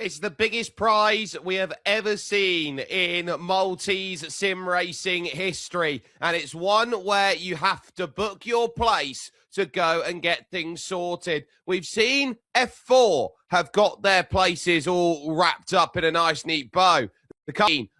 It's the biggest prize we have ever seen in Maltese sim racing history. And it's one where you have to book your place to go and get things sorted. We've seen F4 have got their places all wrapped up in a nice, neat bow. The company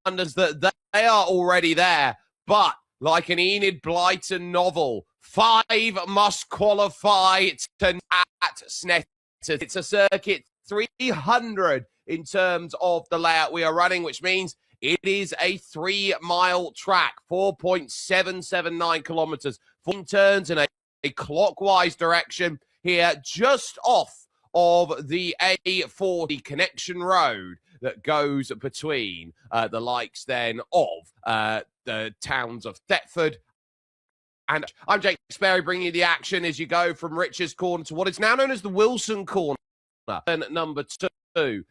understands that they are already there. But like an Enid Blyton novel, 5 must qualify to at Snetters. It's a circuit 300 in terms of the layout we are running, which means it is a 3-mile track, 4.779 kilometers, 4 turns in a clockwise direction here, just off of the A40 connection road that goes between the likes then of the towns of Thetford. And I'm Jake Sperry, bringing you the action as you go from Richard's Corner to what is now known as the Wilson Corner. Then number 2,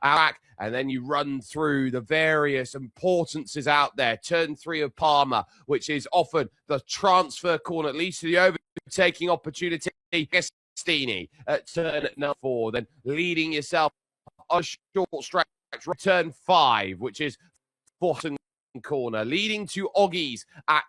and then you run through the various importances out there. Turn 3 of Palmer, which is often the transfer corner, at least to the overtaking opportunity. Gastini at turn number 4, then leading yourself on a short stretch. Turn 5, which is Wilson Corner, leading to Oggies at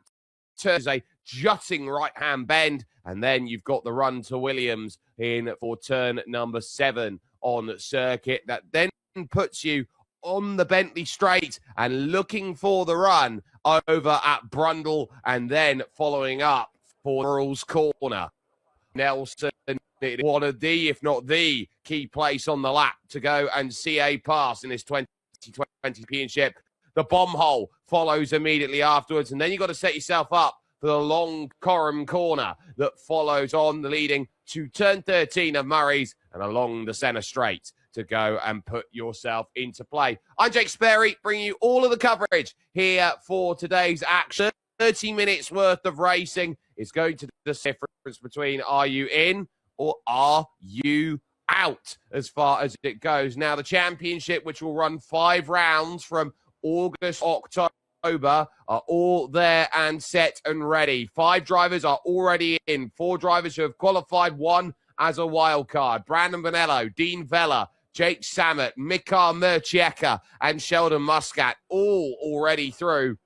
turn a jutting right-hand bend, and then you've got the run to Williams in for turn number 7 on the circuit. That then puts you on the Bentley Straight and looking for the run over at Brundle, and then following up for Earl's Corner. Nelson, one of the, if not the, key place on the lap to go and see a pass in this 2020 championship. The bomb hole follows immediately afterwards, and then you've got to set yourself up for the long Coram Corner that follows on, the leading to turn 13 of Murray's and along the centre straight to go and put yourself into play. I'm Jake Sperry, bringing you all of the coverage here for today's action. 30 minutes worth of racing is going to be the difference between are you in or are you out as far as it goes. Now, the championship, which will run 5 rounds from August, October, are all there and set and ready. 5 drivers are already in. 4 drivers who have qualified, 1 as a wild card. Brandon Bonello, Dean Vella, Jake Samet, Mikar Murchieka, and Sheldon Muscat, all already through.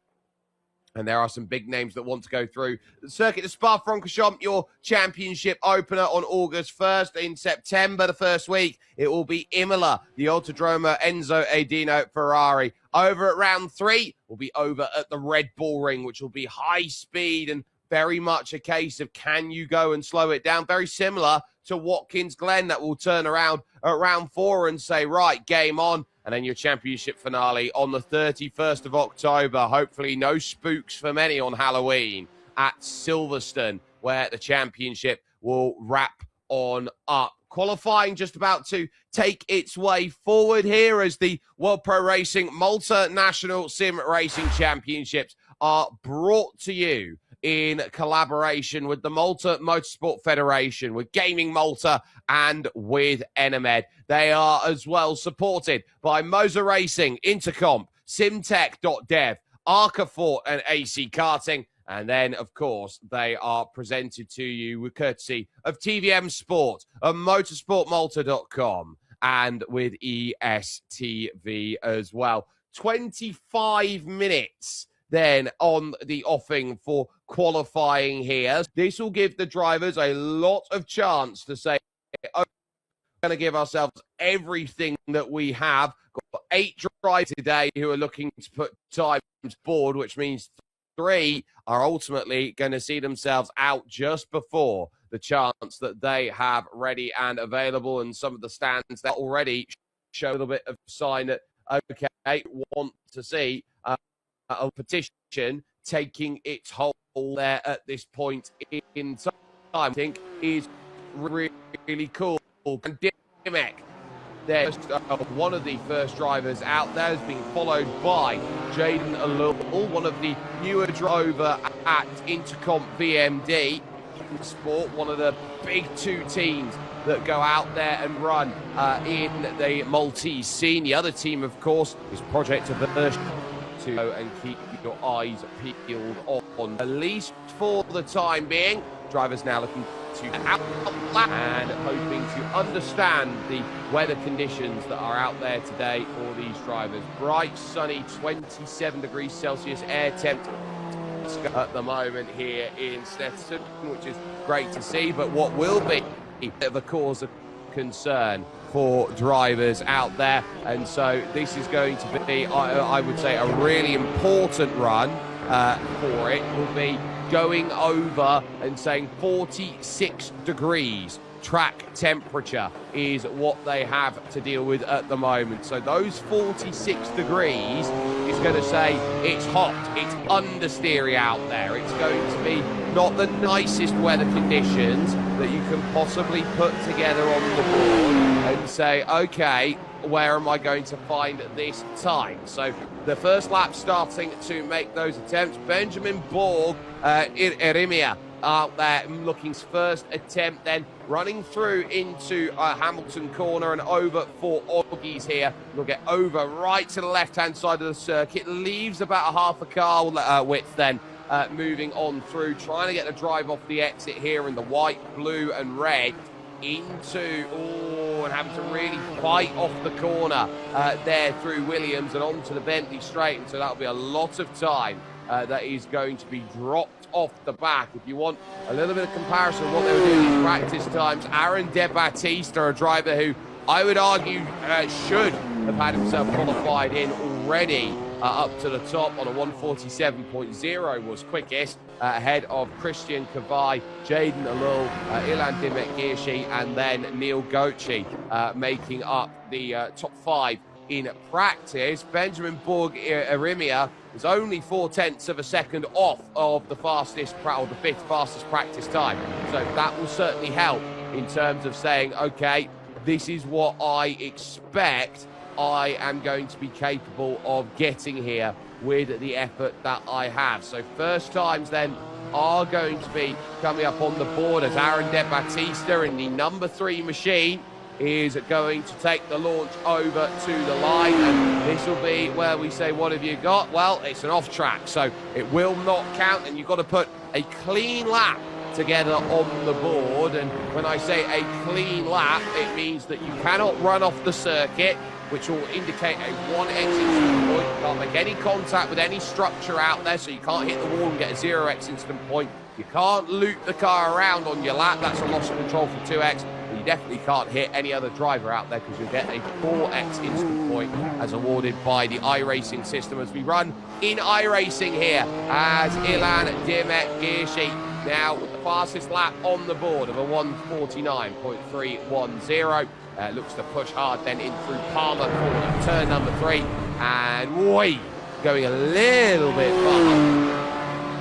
And there are some big names that want to go through. The circuit of Spa-Francorchamps, your championship opener on August 1st. In September, the first week, it will be Imola, the Autodromo Enzo Edino Ferrari. Over at round 3, we'll be over at the Red Bull Ring, which will be high speed and very much a case of can you go and slow it down? Very similar to Watkins Glen, that will turn around at round 4 and say, right, game on. And then your championship finale on the 31st of October. Hopefully no spooks for many on Halloween at Silverstone, where the championship will wrap on up. Qualifying just about to take its way forward here as the World Pro Racing Malta National Sim Racing Championships are brought to you in collaboration with the Malta Motorsport Federation, with Gaming Malta, and with Enemed. They are as well supported by Moza Racing, Intercomp, Simtech.dev, Arcafort, and AC Karting. And then, of course, they are presented to you with courtesy of TVM Sport, of motorsportmalta.com, and with ESTV as well. 25 minutes then on the offing for qualifying here. This will give the drivers a lot of chance to say, oh, we're going to give ourselves everything that we have. Got 8 drivers today who are looking to put times board, which means 3 are ultimately going to see themselves out just before the chance that they have ready and available. And some of the stands that already show a little bit of sign that, okay, want to see a petition taking its hold there at this point in time. I think is really cool. And Dimek, there's one of the first drivers out there, has been followed by Jaden Alul, one of the newer driver at Intercomp VMD Sport, one of the big 2 teams that go out there and run in the Maltese scene. The other team, of course, is Project Aversion. And keep your eyes peeled on, at least for the time being. Drivers now looking to out and hoping to understand the weather conditions that are out there today for these drivers. Bright, sunny, 27 degrees Celsius air temp at the moment here in Stetson, which is great to see, but what will be a bit of a cause of concern for drivers out there. And so this is going to be, I would say, a really important run for it. Will be going over and saying 46 degrees track temperature is what they have to deal with at the moment. So those 46 degrees is going to say it's hot, it's understeery out there. It's going to be not the nicest weather conditions that you can possibly put together on the board and say, okay, where am I going to find this time? So the first lap starting to make those attempts. Benjamin Borg, Erimia out there looking first attempt, then running through into Hamilton corner and over for Oggies here. We'll get over right to the left-hand side of the circuit, leaves about a half a car width then. Moving on through, trying to get the drive off the exit here in the white, blue and red into, and having to really fight off the corner there through Williams and onto the Bentley straight. And so that'll be a lot of time that is going to be dropped off the back. If you want a little bit of comparison of what they were doing in practice times, Aaron De Battista, a driver who I would argue should have had himself qualified in already, up to the top on a 147.0 was quickest, ahead of Christian Kavai, Jaden Alul, Ilan Dimek-Girshi, and then Neil Gochi, making up the top 5 in practice. Benjamin Borg Erimia is only 0.4 of a second off of the fastest, or the 5th fastest practice time. So that will certainly help in terms of saying, okay, this is what I expect I am going to be capable of getting here with the effort that I have. So first times then are going to be coming up on the board as Aaron De Battista in the number 3 machine is going to take the launch over to the line, and this will be where we say, what have you got? Well, it's an off track, so it will not count, and you've got to put a clean lap together on the board. And when I say a clean lap, it means that you cannot run off the circuit, which will indicate a 1 exit point. You can't make any contact with any structure out there, so you can't hit the wall and get a 0x instant point. You can't loop the car around on your lap, that's a loss of control for 2x. You definitely can't hit any other driver out there because you'll get a 4x instant point as awarded by the iRacing system as we run in iRacing here as Ilan Dimek-Girshi now with the fastest lap on the board of a 149.310. Looks to push hard then in through Palmer for turn number 3, and going a little bit far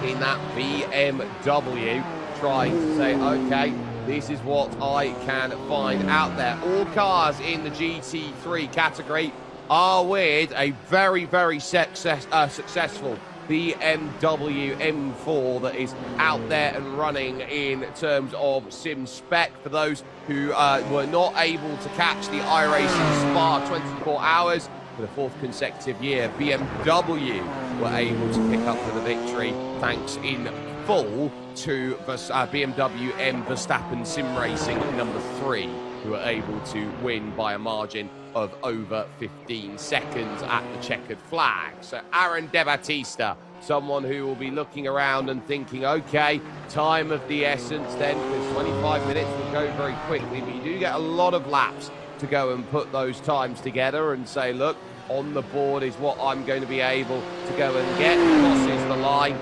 in that BMW, trying to say, okay, this is what I can find out there. All cars in the GT3 category are with a very, very successful BMW M4 that is out there and running in terms of sim spec. For those who were not able to catch the iRacing Spa 24 hours for the 4th consecutive year, BMW were able to pick up the victory thanks in full to BMW M Verstappen Sim Racing number 3, who were able to win by a margin of over 15 seconds at the checkered flag. So Aaron De Battista, someone who will be looking around and thinking, okay, time of the essence then, because 25 minutes will go very quickly, but you do get a lot of laps to go and put those times together and say, look, on the board is what I'm going to be able to go and get. Crosses the line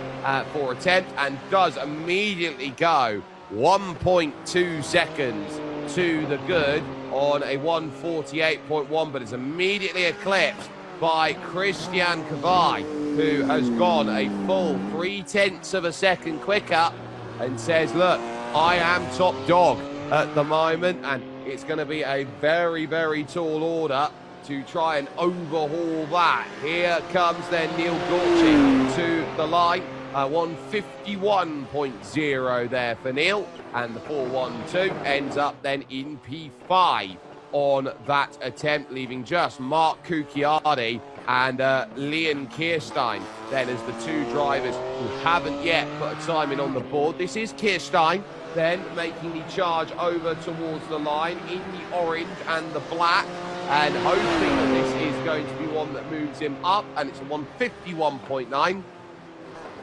for attempt and does immediately go 1.2 seconds to the good on a 148.1, but is immediately eclipsed by Christian Kavai, who has gone a full 0.3 of a second quicker and says, look, I am top dog at the moment, and it's going to be a very, very tall order to try and overhaul that. Here comes then Neil Gorching to the line. 151.0 there for Neil, and the 412 ends up then in P5 on that attempt, leaving just Mark Cucchiardi and Leon Kirstein then as the two drivers who haven't yet put a time in on the board. This is Kirstein then making the charge over towards the line in the orange and the black, and hoping that this is going to be one that moves him up, and it's a 151.9.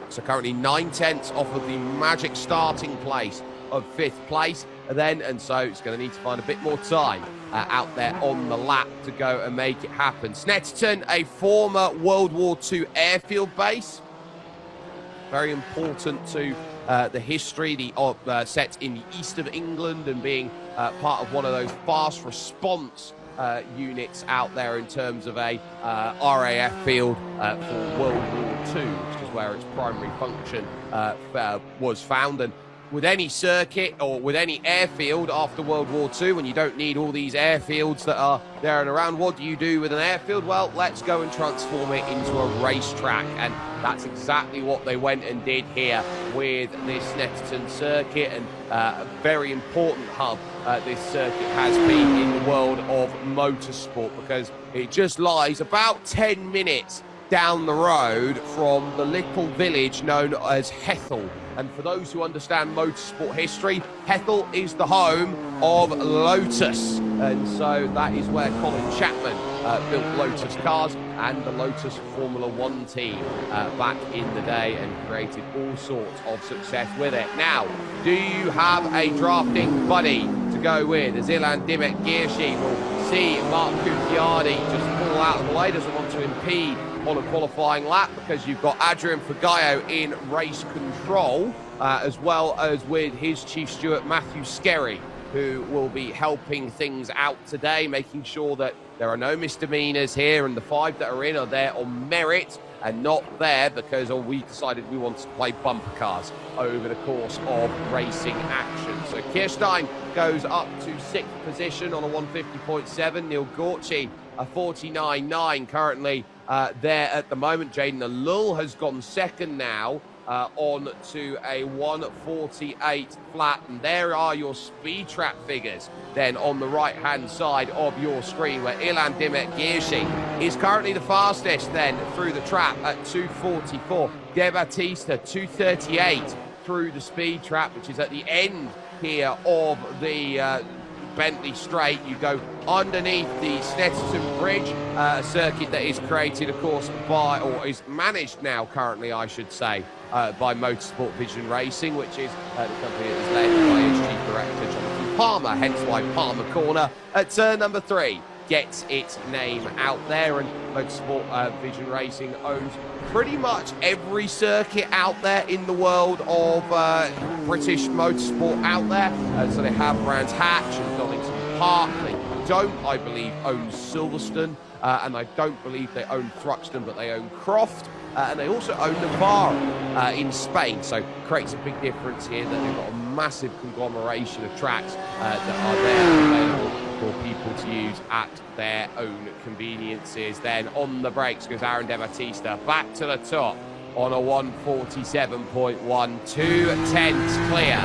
So currently 9/10 off of the magic starting place of 5th place then, and so it's going to need to find a bit more time out there on the lap to go and make it happen. Snetterton, a former World War II airfield base, very important to the history, set in the east of England, and being part of one of those fast response units out there in terms of a RAF field for World War II, which is where its primary function was found. And with any circuit or with any airfield after World War II, when you don't need all these airfields that are there and around, what do you do with an airfield? Well, let's go and transform it into a racetrack, and that's exactly what they went and did here with this Snetterton circuit, and a very important hub this circuit has been in the world of motorsport, because it just lies about 10 minutes down the road from the little village known as Hethel. And for those who understand motorsport history, Hethel is the home of Lotus. And so that is where Colin Chapman built Lotus cars and the Lotus Formula One team back in the day, and created all sorts of success with it. Now, do you have a drafting buddy to go with? As Ilan Dimek Girshi will see Mark Cucchiardi just pull out of the way, doesn't want to impede on a qualifying lap, because you've got Adrian Fugayo in race control, as well as with his chief steward Matthew Skerry, who will be helping things out today, making sure that there are no misdemeanors here, and the 5 that are in are there on merit and not there because we decided we wanted to play bumper cars over the course of racing action. So Kirstein goes up to 6th position on a 150.7. Neil Gorchi, a 49.9 currently there at the moment. Jaden Alul has gone 2nd now, on to a 148 flat, and there are your speed trap figures then on the right hand side of your screen, where Ilan Dimek Girshi is currently the fastest then through the trap at 244. De Battista 238 through the speed trap, which is at the end here of the Bentley Straight. You go underneath the Snetterton Bridge, a circuit that is created, of course, by, or is managed now currently, I should say, by Motorsport Vision Racing, which is the company that is led by its chief director, Jonathan Palmer, hence why Palmer Corner at turn number 3 gets its name out there. And Motorsport Vision Racing owns pretty much every circuit out there in the world of British motorsport out there. So they have Brands Hatch and Donington Park. They don't, I believe, own Silverstone, and I don't believe they own Thruxton, but they own Croft. And they also own Navarra in Spain, so creates a big difference here that they've got a massive conglomeration of tracks that are there available for people to use at their own conveniences. Then on the brakes goes Aaron De Battista back to the top on a 147.1, 2/10 clear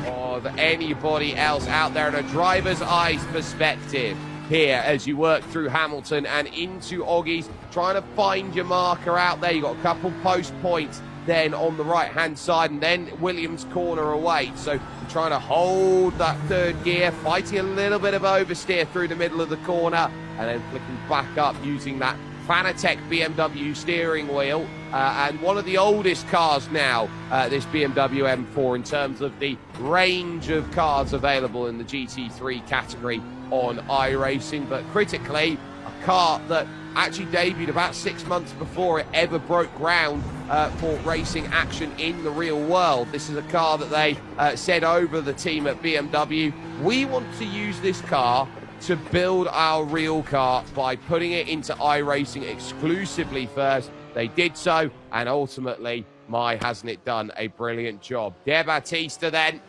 of anybody else out there in a driver's eyes perspective here as you work through Hamilton and into Oggies, trying to find your marker out there. You've got a couple post points then on the right hand side, and then Williams corner away, so you're trying to hold that 3rd gear, fighting a little bit of oversteer through the middle of the corner, and then flicking back up using that Fanatec BMW steering wheel, and one of the oldest cars now, this BMW M4, in terms of the range of cars available in the GT3 category on iRacing, but critically a car that actually debuted about 6 months before it ever broke ground for racing action in the real world. This is a car that they said over the team at BMW, we want to use this car to build our real car by putting it into iRacing exclusively first. They did so, and ultimately, my hasn't it done a brilliant job. De Battista then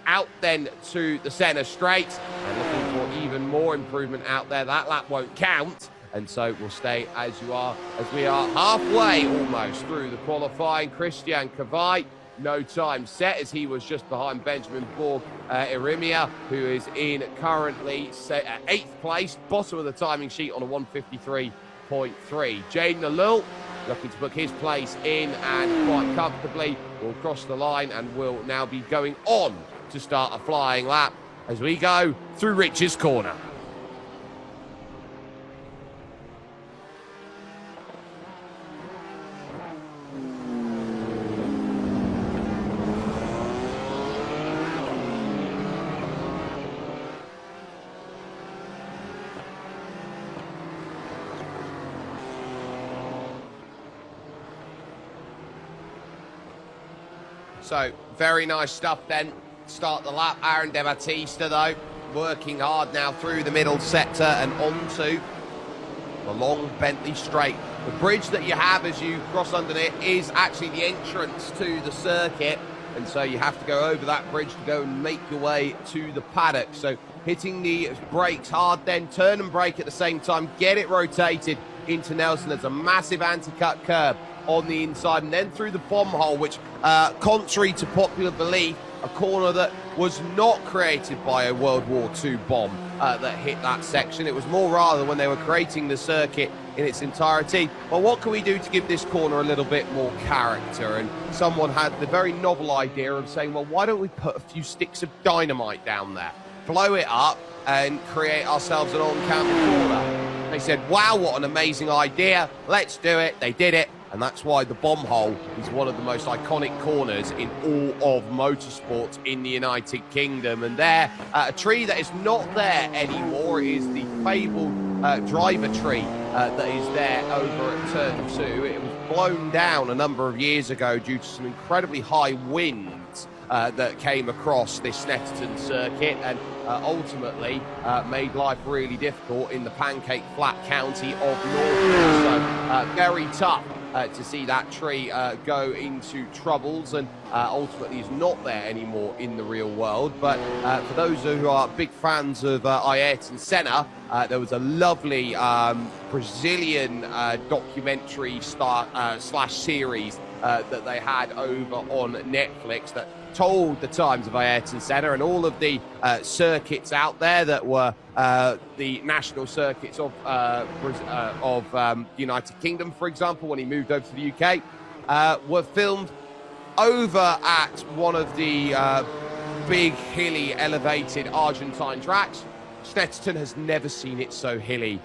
out then to the centre straight, and looking for even more improvement out there. That lap won't count, and so we'll stay as you are, as we are halfway almost through the qualifying. Christian Kavai, no time set, as he was just behind Benjamin Borg Irimia, who is in currently 8th place, bottom of the timing sheet on a 153 Jaden Alul looking to book his place in and quite comfortably will cross the line and will now be going on to start a flying lap as we go through Rich's corner. So, very nice stuff then. Start the lap. Aaron De Battista, though, working hard now through the middle sector and onto the long Bentley straight. The bridge that you have as you cross underneath is actually the entrance to the circuit, and so you have to go over that bridge to go and make your way to the paddock. So hitting the brakes hard, then turn and brake at the same time, get it rotated into Nelson. There's a massive anti-cut curb on the inside, and then through the bomb hole, which, contrary to popular belief, a corner that was not created by a World War II bomb that hit that section. It was more rather when they were creating the circuit in its entirety. Well, what can we do to give this corner a little bit more character? And someone had the very novel idea of saying, well, why don't we put a few sticks of dynamite down there, blow it up, and create ourselves an on-camera corner? They said, wow, what an amazing idea. Let's do it. They did it. And that's why the bomb hole is one of the most iconic corners in all of motorsport in the United Kingdom. And there, a tree that is not there anymore is the fabled driver tree that is there over at Turn 2. It was blown down a number of years ago due to some incredibly high winds that came across this Snetterton circuit and ultimately made life really difficult in the pancake flat county of Norfolk. So very tough to see that tree go into troubles and ultimately is not there anymore in the real world. But for those who are big fans of Ayrton Senna, there was a lovely Brazilian documentary slash series that they had over on Netflix that told the times of Ayrton Senna and all of the circuits out there that were the national circuits of United Kingdom, for example, when he moved over to the UK, were filmed over at one of the big, hilly, elevated Argentine tracks. Snetterton has never seen it so hilly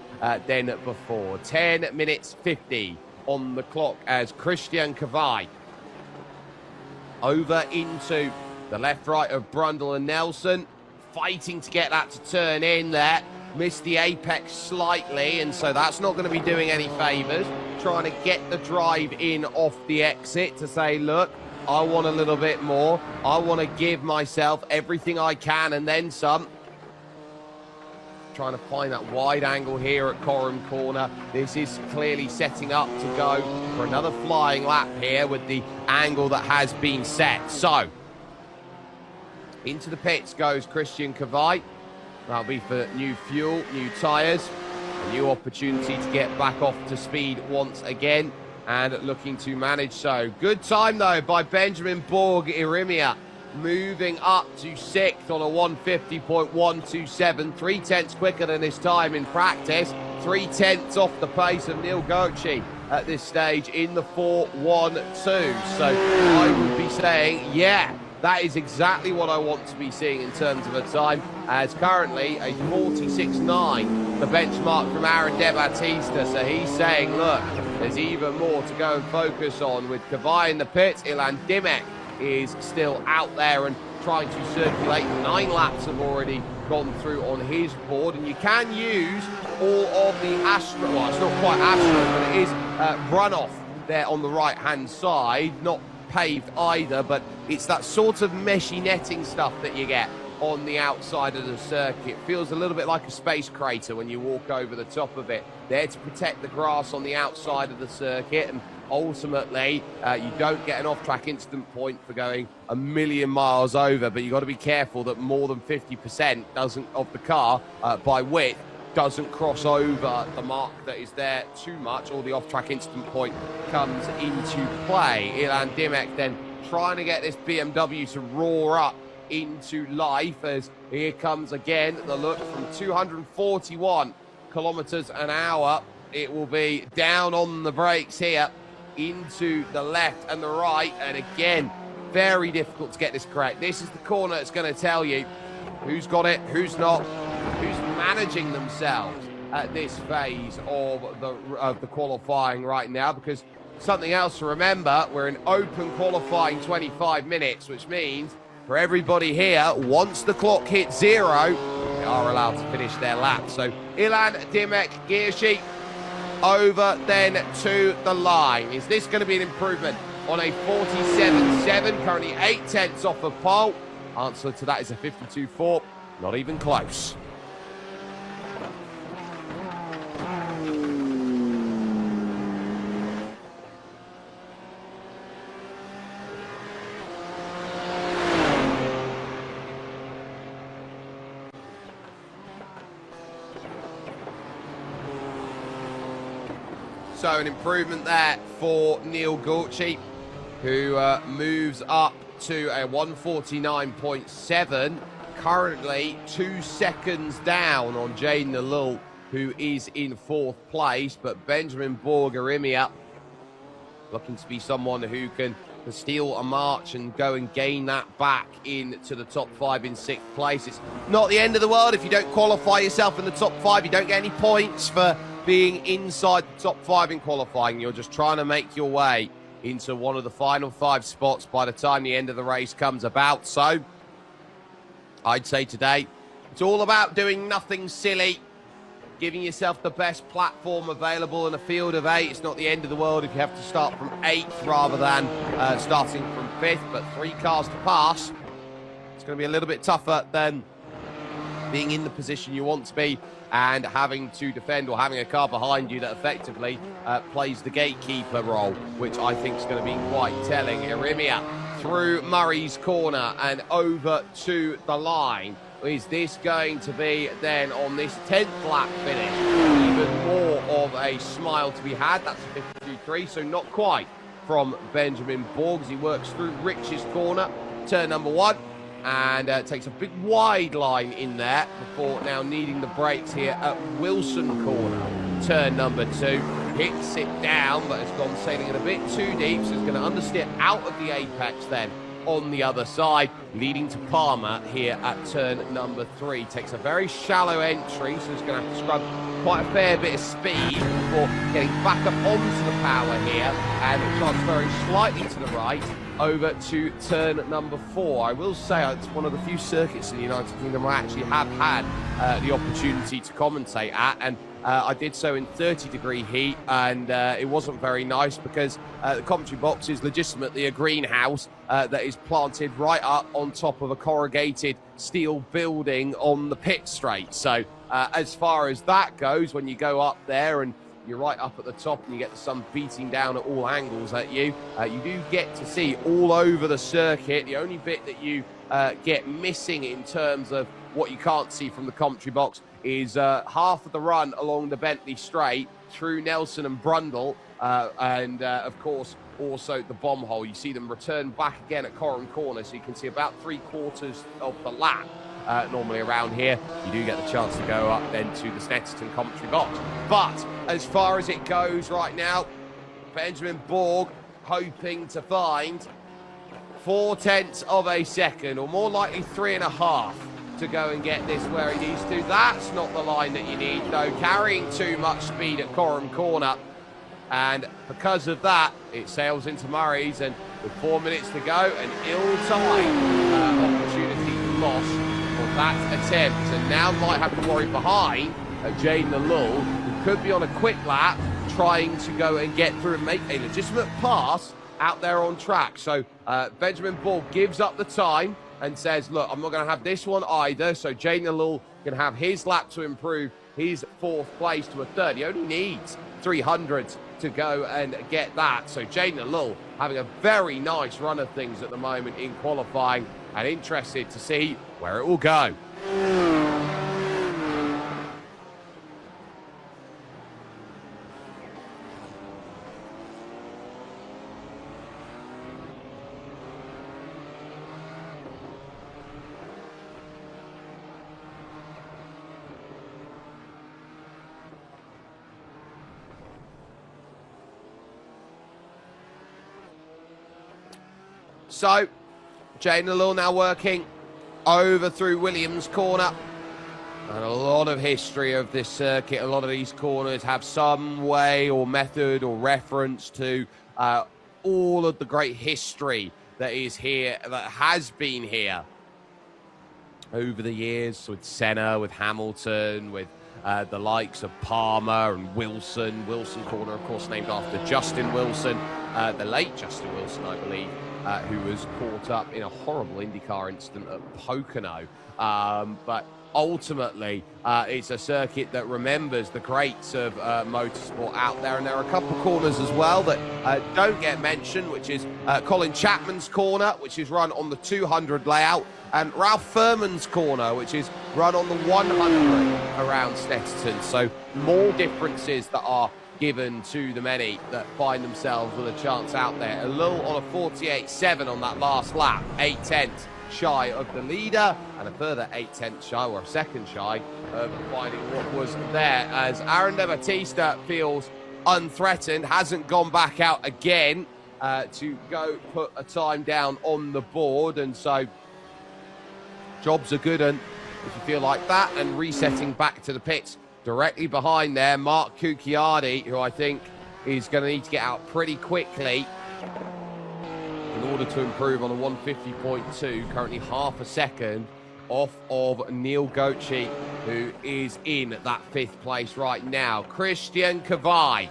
than before. 10 minutes 50 on the clock as Christian Kavai over into the left-right of Brundle and Nelson, fighting to get that to turn in there. Missed the apex slightly, and so that's not going to be doing any favours. Trying to get the drive in off the exit to say, look, I want a little bit more. I want to give myself everything I can and then some. Trying to find that wide angle here at Coram Corner. This is clearly setting up to go for another flying lap here with the angle that has been set. So, into the pits goes Christian Kavai. That'll be for new fuel, new tyres, a new opportunity to get back off to speed once again and looking to manage so. Good time, though, by Benjamin Borg Irimia. Moving up to 6th on a 150.127, 3/10 quicker than his time in practice, 3/10 off the pace of Neil Goetze at this stage in the 4.12. So I would be saying, yeah, that is exactly what I want to be seeing in terms of a time, as currently a 46.9, the benchmark from Aaron De Battista. So he's saying, look, there's even more to go and focus on with Kavai in the pits. Ilan Dimek is still out there and trying to circulate. 9 laps have already gone through on his board, and you can use all of the Astro, well, it's not quite Astro, but it is runoff there on the right-hand side, not paved either, but it's that sort of meshy netting stuff that you get on the outside of the circuit. Feels a little bit like a space crater when you walk over the top of it, there to protect the grass on the outside of the circuit, and ultimately you don't get an off-track instant point for going a million miles over, but you've got to be careful that more than 50% of the car by width doesn't cross over the mark that is there too much, or the off-track instant point comes into play. Ilan Dimek then trying to get this BMW to roar up into life, as here comes again the look from 241 kilometers an hour it will be down on the brakes here, into the left and the right. And again, very difficult to get this correct. This is the corner that's going to tell you who's got it, who's not, who's managing themselves at this phase of the qualifying right now. Because something else to remember, we're in open qualifying 25 minutes, which means for everybody here, once the clock hits 0, they are allowed to finish their lap. So Ilan, Dimek, Gearsheet over then to the line. Is this going to be an improvement on a 47.7, currently 8 tenths off of pole? Answer to that is a 52.4, not even close. So an improvement there for Neil Gorchie, who moves up to a 149.7, currently 2 seconds down on Jaden Alul, who is in 4th place. But Benjamin Borg-Arimia looking to be someone who can steal a march and go and gain that back into the top 5 in 6th place. It's not the end of the world if you don't qualify yourself in the top 5. You don't get any points for being inside the top 5 in qualifying. You're just trying to make your way into one of the final 5 spots by the time the end of the race comes about. So I'd say today it's all about doing nothing silly, giving yourself the best platform available in a field of 8. It's not the end of the world if you have to start from 8th rather than starting from 5th, but 3 cars to pass. It's going to be a little bit tougher than being in the position you want to be and having to defend, or having a car behind you that effectively plays the gatekeeper role, which I think is going to be quite telling. Arimia through Murray's corner and over to the line. Is this going to be then on this 10th lap finish even more of a smile to be had? That's a 52.3, so not quite from Benjamin Borg as he works through Rich's corner, turn number 1. And takes a big wide line in there before now needing the brakes here at Wilson corner. Turn number 2, hits it down, but has gone sailing in a bit too deep, so it's going to understeer out of the apex then on the other side, leading to Palmer here at turn number 3. Takes a very shallow entry, so it's going to have to scrub quite a fair bit of speed before getting back up onto the power here and transferring slightly to the right over to turn number 4. I will say it's one of the few circuits in the United Kingdom I actually have had the opportunity to commentate at, and I did so in 30-degree heat, and it wasn't very nice because the commentary box is legitimately a greenhouse that is planted right up on top of a corrugated steel building on the pit straight. So as far as that goes, when you go up there and you're right up at the top and you get the sun beating down at all angles at you, you do get to see all over the circuit. The only bit that you get missing in terms of what you can't see from the commentary box is half of the run along the Bentley Straight through Nelson and Brundle, and of course also the bomb hole. You see them return back again at Coram Corner, so you can see about 3/4 of the lap. Normally around here, you do get the chance to go up then to the Snetterton commentary box. But as far as it goes right now, Benjamin Borg hoping to find 0.4 of a second, or more likely 3.5, to go and get this where he needs to. That's not the line that you need, though, carrying too much speed at Coram Corner. And because of that, it sails into Murray's, and with 4 minutes to go, an ill-timed opportunity lost for that attempt, and now might have to worry behind Jaden Alul, who could be on a quick lap trying to go and get through and make a legitimate pass out there on track. So Benjamin Borg gives up the time and says, look, I'm not going to have this one either. So Jaden Alul can have his lap to improve his 4th place to a 3rd. He only needs 300 to go and get that. So Jaden Alul having a very nice run of things at the moment in qualifying, and interested to see where it will go. So, Jane Lillard now working over through Williams corner. And a lot of history of this circuit. A lot of these corners have some way or method or reference to all of the great history that is here, that has been here over the years with Senna, with Hamilton, with the likes of Palmer and Wilson. Wilson corner, of course, named after Justin Wilson, the late Justin Wilson, I believe, who was caught up in a horrible IndyCar incident at Pocono. But ultimately, it's a circuit that remembers the greats of motorsport out there. And there are a couple of corners as well that don't get mentioned, which is Colin Chapman's corner, which is run on the 200 layout, and Ralph Furman's corner, which is run on the 100 around Snetterton. So more differences that are given to the many that find themselves with a chance out there. A little on a 48.7 on that last lap, 8/10 shy of the leader, and a further 8/10 shy, or a second shy, of finding what was there, as Aaron De Battista feels unthreatened, hasn't gone back out again to go put a time down on the board, and so jobs are good, and if you feel like that, and resetting back to the pits directly behind there, Mark Cucchiardi, who I think is going to need to get out pretty quickly in order to improve on a 150.2, currently half a second off of Neil Goetze, who is in that 5th place right now. Christian Kavai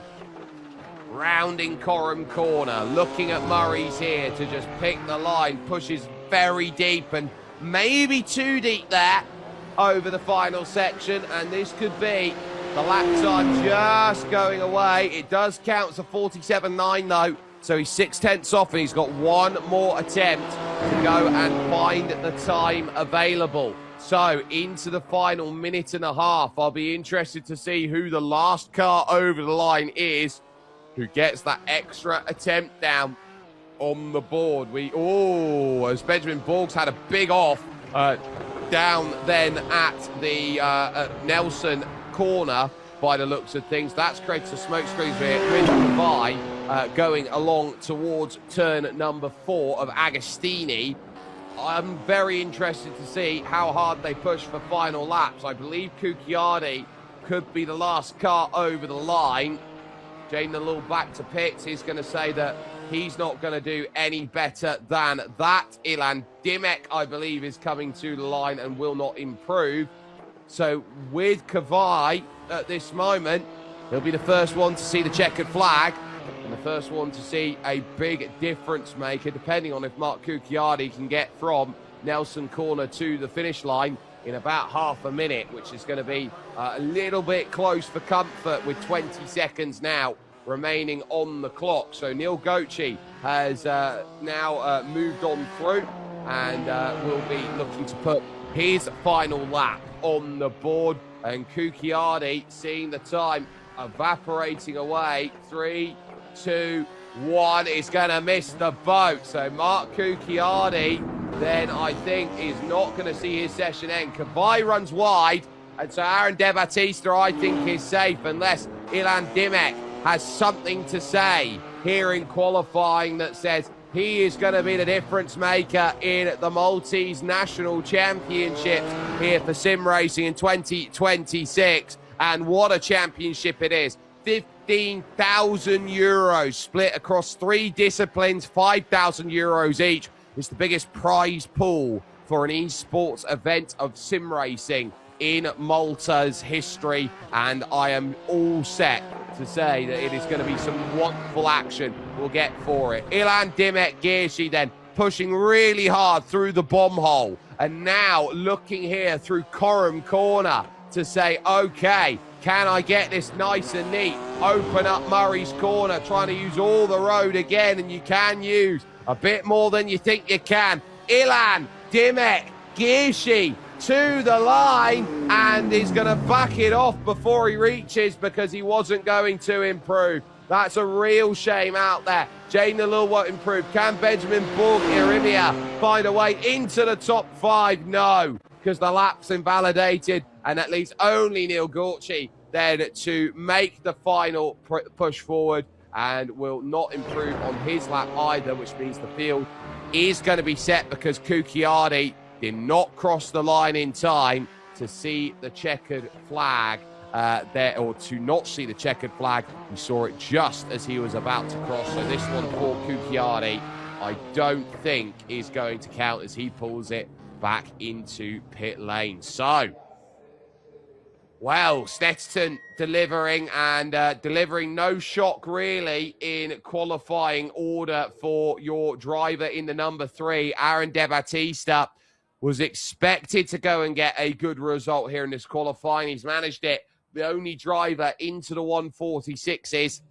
rounding Coram corner, looking at Murray's here to just pick the line, pushes very deep and maybe too deep there over the final section, and this could be the lap time just going away. It does count as a 47.9 though, so he's 6/10 off, and he's got one more attempt to go and find the time available. So into the final minute and a half, I'll be interested to see who the last car over the line is, who gets that extra attempt down on the board. As Benjamin Borgs had a big off down then at the Nelson corner by the looks of things. That's created a smoke screen here with Kavai going along towards turn number 4 of Agostini. I'm very interested to see how hard they push for final laps. I believe Cucchiardi could be the last car over the line. Jane Lillard back to pits. He's going to say that he's not going to do any better than that. Ilan Dimek, I believe, is coming to the line and will not improve. So with Kavai at this moment, he'll be the first one to see the checkered flag and the first one to see a big difference maker, depending on if Mark Cucchiardi can get from Nelson corner to the finish line in about half a minute, which is going to be a little bit close for comfort with 20 seconds now remaining on the clock. So Neil Goetze has now moved on through and will be looking to put his final lap on the board, and Cucchiardi seeing the time evaporating away. 3, 2, 1 is going to miss the boat. So Mark Cucchiardi then, I think, is not going to see his session end. Kavai runs wide, and so Aaron De Battista, I think, is safe unless Ilan Dimek has something to say here in qualifying that says he is going to be the difference maker in the Maltese National Championships here for sim racing in 2026. And what a championship it is. 15,000 euros split across 3 disciplines, 5,000 euros each. It's the biggest prize pool for an esports event of sim racing in Malta's history, and I am all set to say that it is going to be some wonderful action we'll get for it. Ilan Dimek Girshi then pushing really hard through the bomb hole, and now looking here through Coram corner to say, okay, can I get this nice and neat? Open up Murray's corner, trying to use all the road again, and you can use a bit more than you think you can. Ilan Dimek Girshi to the line, and he's going to back it off before he reaches because he wasn't going to improve. That's a real shame out there. Jane Lillard won't improve. Can Benjamin Borg-Irimia find a way into the top 5? No, because the lap's invalidated, and that leaves only Neil Goetze then to make the final push forward, and will not improve on his lap either, which means the field is going to be set because Cucchiardi did not cross the line in time to see the checkered flag there, or to not see the checkered flag. We saw it just as he was about to cross. So this one for Cucchiardi, I don't think is going to count as he pulls it back into pit lane. So, well, Snetterton delivering and delivering no shock really in qualifying order for your driver in the number 3. Aaron De Battista was expected to go and get a good result here in this qualifying. He's managed it. The only driver into the 146s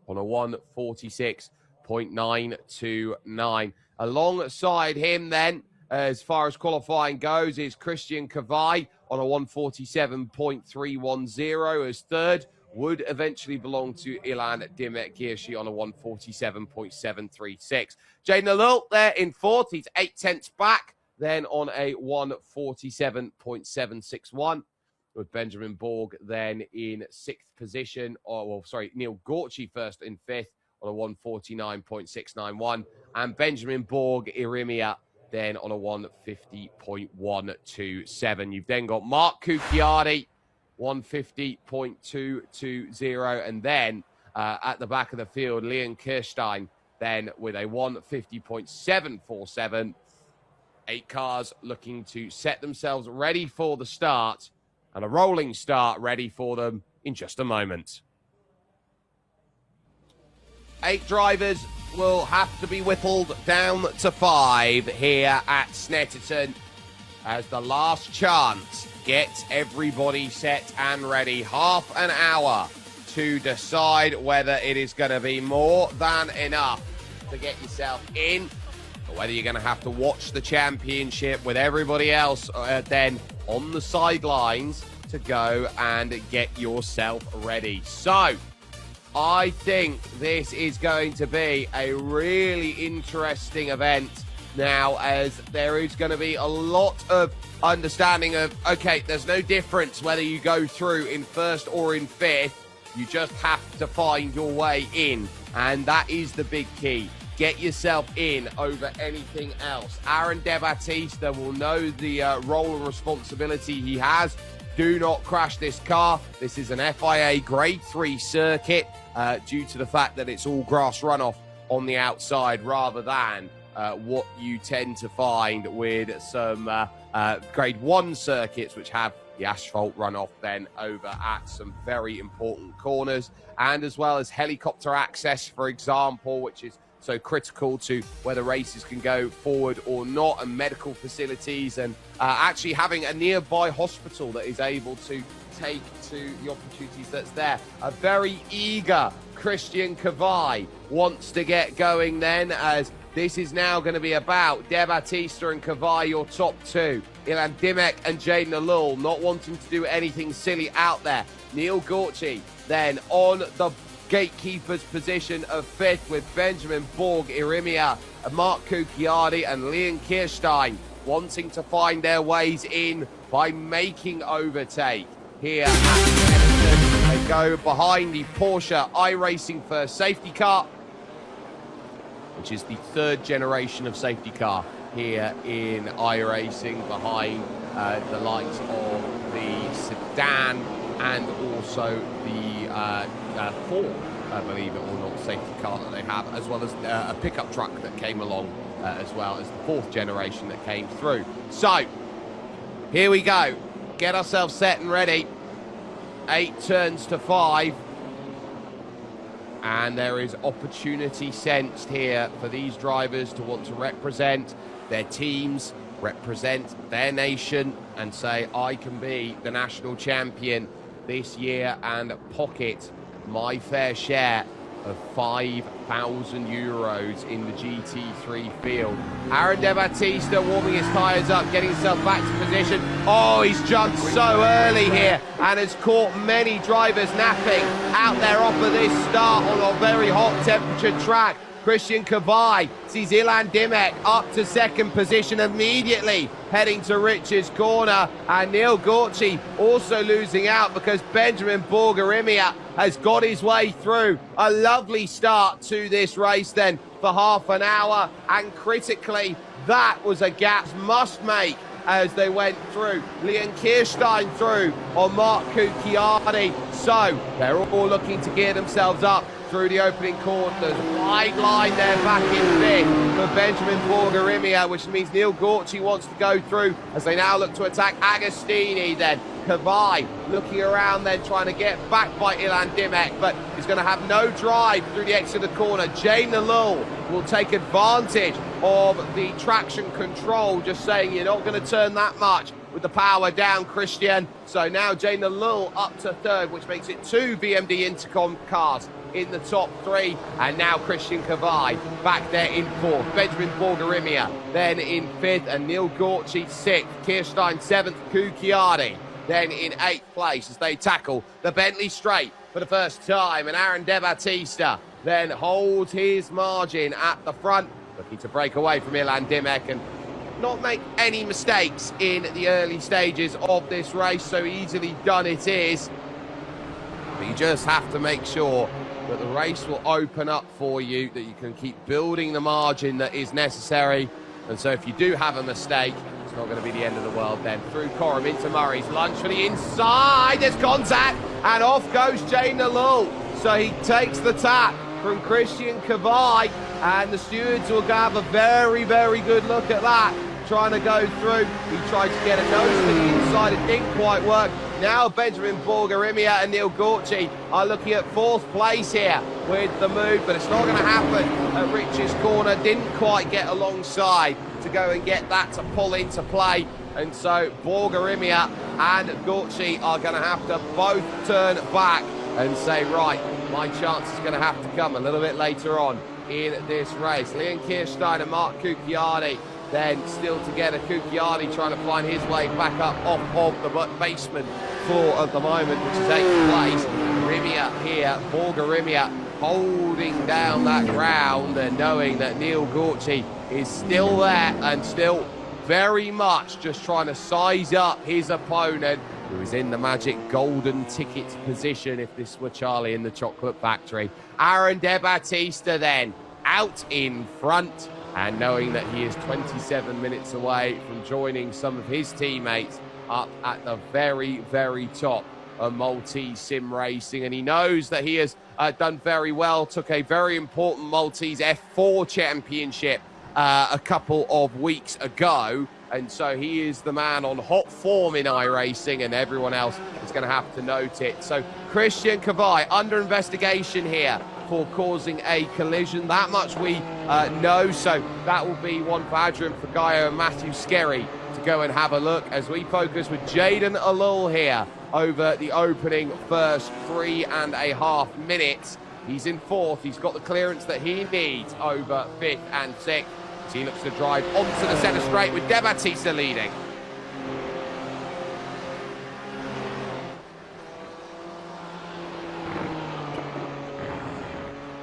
on a 146.929. Alongside him then, as far as qualifying goes, is Christian Kavai on a 147.310 as third. Would eventually belong to Ilan Dimek-Girshi on a 147.736. Jaden Alul there in fourth. He's 0.8 back, then on a 147.761. With Benjamin Borg then in sixth position, Neil Gorchi first in fifth on a 149.691, and Benjamin Borg Irimia then on a 150.127. You've then got Mark Cucchiardi, 150.220, and then at the back of the field, Leon Kirstein then with a 150.747. 8 cars looking to set themselves ready for the start, and a rolling start ready for them in just a moment. 8 drivers will have to be whittled down to 5 here at Snetterton as the last chance. Get everybody set and ready. Half an hour to decide whether it is going to be more than enough to get yourself in, or whether you're going to have to watch the championship with everybody else then on the sidelines to go and get yourself ready. So, I think this is going to be a really interesting event now, as there is going to be a lot of understanding of, okay, there's no difference whether you go through in first or in fifth. You just have to find your way in, and that is the big key. Get yourself in over anything else. Aaron De Battista will know the role and responsibility he has. Do not crash this car. This is an FIA Grade 3 circuit due to the fact that it's all grass runoff on the outside rather than what you tend to find with some Grade 1 circuits, which have the asphalt runoff then over at some very important corners, and as well as helicopter access, for example, which is so critical to whether races can go forward or not, and medical facilities, and actually having a nearby hospital that is able to take to the opportunities that's there. A very eager Christian Kavai wants to get going then, as this is now going to be about De Battista and Kavai, your top 2. Ilan Dimek and Jaden Alul not wanting to do anything silly out there. Neil Gorchi then on the gatekeeper's position of 5th with Benjamin Borg Irimia, Mark Cucchiardi and Leon Kirstein wanting to find their ways in by making overtake here at Snetterton. They go behind the Porsche iRacing First safety car, which is the 3rd generation of safety car here in iRacing, behind the likes of the sedan and also the Ford, believe it or not, safety car that they have, as well as a pickup truck that came along, as well as the 4th generation that came through. So, here we go. Get ourselves set and ready. 8 turns to 5. And there is opportunity sensed here for these drivers to want to represent their teams, represent their nation, and say, I can be the national champion this year and pocket my fair share of €5,000 in the GT3 field. Aaron De Battista warming his tyres up, getting himself back to position. Oh, he's jumped so early here and has caught many drivers napping out there off of this start on a very hot temperature track. Christian Kavai sees Ilan Dimek up to 2nd position immediately, heading to Richard's corner, and Neil Gorchi also losing out because Benjamin Borg Irimia has got his way through. A lovely start to this race then for half an hour, and critically, that was a Gaps must make as they went through. Leon Kirstein through on Mark Cucchiardi. So they're all looking to gear themselves up through the opening quarters. Wide line there back in fifth for Benjamin Borgarimia, which means Neil Gorchy wants to go through as they now look to attack Agostini. Then Kavai looking around then trying to get back by Ilan Dimek, but he's going to have no drive through the exit of the corner. Jay Nalul will take advantage of the traction control, just saying you're not going to turn that much with the power down, Christian. So now Jay Nalul up to third, which makes it 2 VMD Intercom cars in the top 3, and now Christian Kavai back there in 4th, Benjamin Borgarimia then in 5th, and Neil Gorchy 6th, Kirstein 7th, Cucchiardi then in 8th place as they tackle the Bentley Straight for the first time, and Aaron De Battista then holds his margin at the front, looking to break away from Ilan Dimek and not make any mistakes in the early stages of this race. So easily done it is, but you just have to make sure that the race will open up for you, that you can keep building the margin that is necessary. And so if you do have a mistake, it's not going to be the end of the world then. Through Coram into Murray's lunge for the inside, there's contact, and off goes Jay Nalul. So he takes the tap from Christian Kavai, and the stewards will have a very, very good look at that. Trying to go through, he tried to get a nose to the inside, it didn't quite work. Now Benjamin Borgarimia and Neil Gorchy are looking at 4th place here with the move, but it's not going to happen at Rich's corner. Didn't quite get alongside to go and get that to pull into play, and so Borgarimia and Gorchy are going to have to both turn back and say, right, my chance is going to have to come a little bit later on in this race. Leon Kirstein and Mark Cucchiardi then still together. Cucchiardi trying to find his way back up off of the basement floor at the moment, which is 8th place. Rimia here, Borgarimia holding down that ground and knowing that Neil Gorchy is still there and still very much just trying to size up his opponent, who is in the magic golden ticket position if this were Charlie in the chocolate factory. Aaron De Battista then out in front, and knowing that he is 27 minutes away from joining some of his teammates up at the very, very top of Maltese sim racing. And he knows that he has done very well, took a very important Maltese F4 championship a couple of weeks ago. And so he is the man on hot form in iRacing, and everyone else is going to have to note it. So Christian Kavai under investigation here for causing a collision. That much we know, so that will be one for Adrian Fagayo and Matthew Skerry to go and have a look as we focus with Jaden Alul here over the opening first 3.5 minutes. He's in 4th. He's got the clearance that he needs over 5th and 6th. As he looks to drive onto the centre straight with De Battista leading.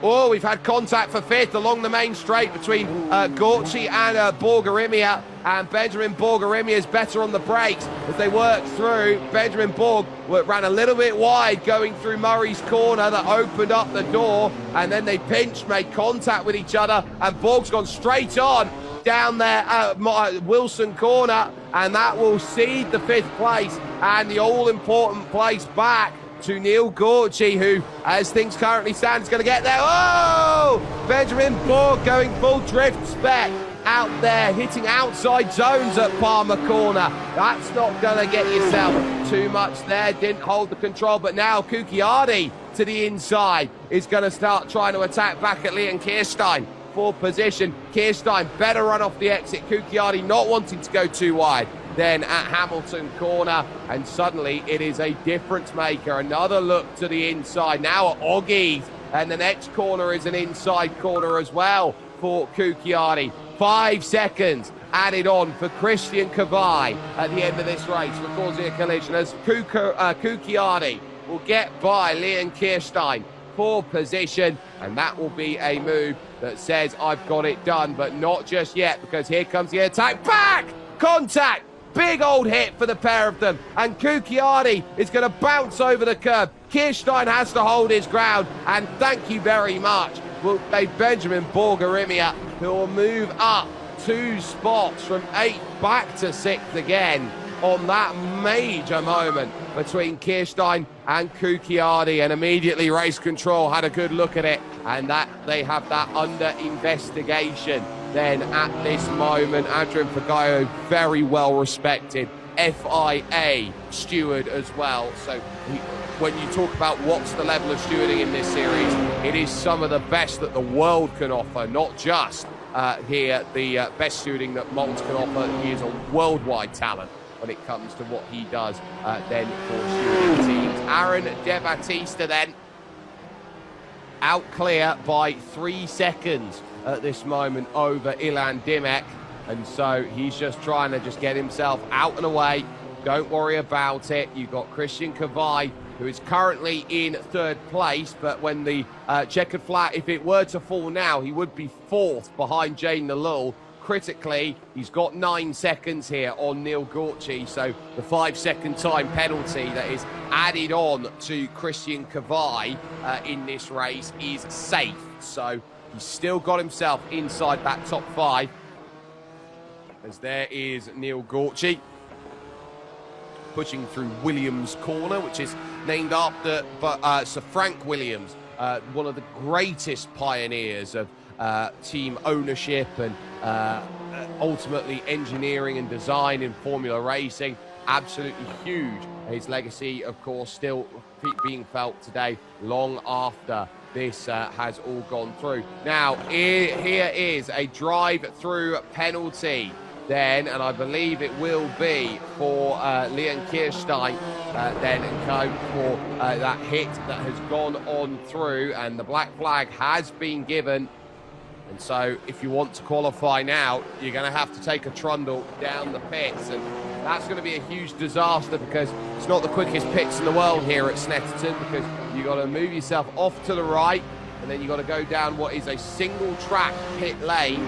Oh, we've had contact for 5th along the main straight between Gorchy and Borgarimia, and Benjamin Borgarimia is better on the brakes as they work through. Benjamin Borg ran a little bit wide going through Murray's corner that opened up the door, and then they pinched, made contact with each other, and Borg's gone straight on down there Wilson corner, and that will cede the 5th place and the all-important place back to Neil Gorchy, who, as things currently stand, is going to get there. Oh! Benjamin Borg going full drift spec out there, hitting outside zones at Palmer corner. That's not going to get yourself too much there. Didn't hold the control, but now Cucchiardi to the inside is going to start trying to attack back at Leon Kirstein for position. Kirstein better run off the exit. Cucchiardi not wanting to go too wide. Then at Hamilton corner, and suddenly it is a difference maker. Another look to the inside now at Oggies, and the next corner is an inside corner as well for Cucchiardi. 5 seconds added on for Christian Kavai at the end of this race for causing a collision, as Cucchiardi will get by Leon Kirstein for position, and that will be a move that says I've got it done, but not just yet, because here comes the attack. Back! Contact! Big old hit for the pair of them, and Cucchiardi is going to bounce over the curb. Kirstein has to hold his ground, and thank you very much. will be Benjamin Borgerimia, who will move up 2 spots from 8th back to 6th again on that major moment between Kirstein and Kukiardi, and immediately Race Control had a good look at it, and that they have that under investigation. Then at this moment, Adrian Pagayo, very well respected FIA steward as well. So when you talk about what's the level of stewarding in this series, it is some of the best that the world can offer, not just here the best stewarding that Malta can offer. He is a worldwide talent when it comes to what he does then for stewarding teams. Aaron De Battista then out clear by 3 seconds at this moment over Ilan Dimek, and so he's just trying to just get himself out and away. Don't worry about it. You've got Christian Kavai, who is currently in 3rd place, but when the checkered flag, if it were to fall now, he would be 4th behind Jane Nalul. Critically, he's got 9 seconds here on Neil Gorchi, so the 5-second time penalty that is added on to Christian Kavai in this race is safe. So he's still got himself inside that top 5. As there is Neil Gorchi pushing through Williams Corner, which is named after Sir Frank Williams, one of the greatest pioneers of team ownership and ultimately engineering and design in Formula Racing. Absolutely huge. His legacy, of course, still being felt today, long after this has all gone through. Now, here is a drive-through penalty then, and I believe it will be for Leon Kirstein then and co for that hit that has gone on through, and the black flag has been given. And so if you want to qualify now, you're going to have to take a trundle down the pits, and that's going to be a huge disaster because it's not the quickest pits in the world here at Snetterton, because you've got to move yourself off to the right, and then you've got to go down what is a single track pit lane,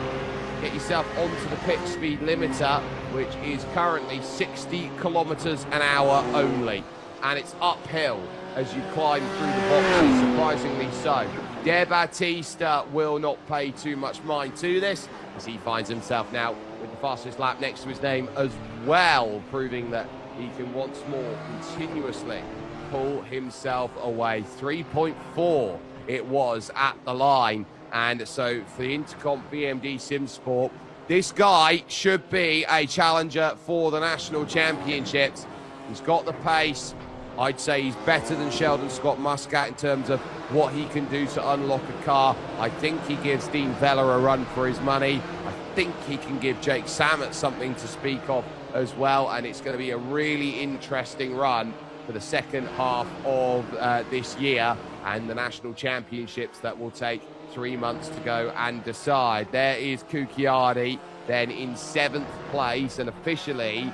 get yourself onto the pit speed limiter, which is currently 60 kilometers an hour only, and it's uphill as you climb through the boxes, surprisingly so. De Battista will not pay too much mind to this, as he finds himself now with the fastest lap next to his name as well, proving that he can once more continuously pull himself away. 3.4 it was at the line, and so for the Intercom BMD Sim Sport, this guy should be a challenger for the national championships. He's got the pace. I'd say he's better than Sheldon Scott Muscat in terms of what he can do to unlock a car. I think he gives Dean Vella a run for his money. I think he can give Jake Samet something to speak of as well, and it's going to be a really interesting run for the second half of this year and the national championships that will take 3 months to go and decide. There is Kukiardi then in 7th place, and officially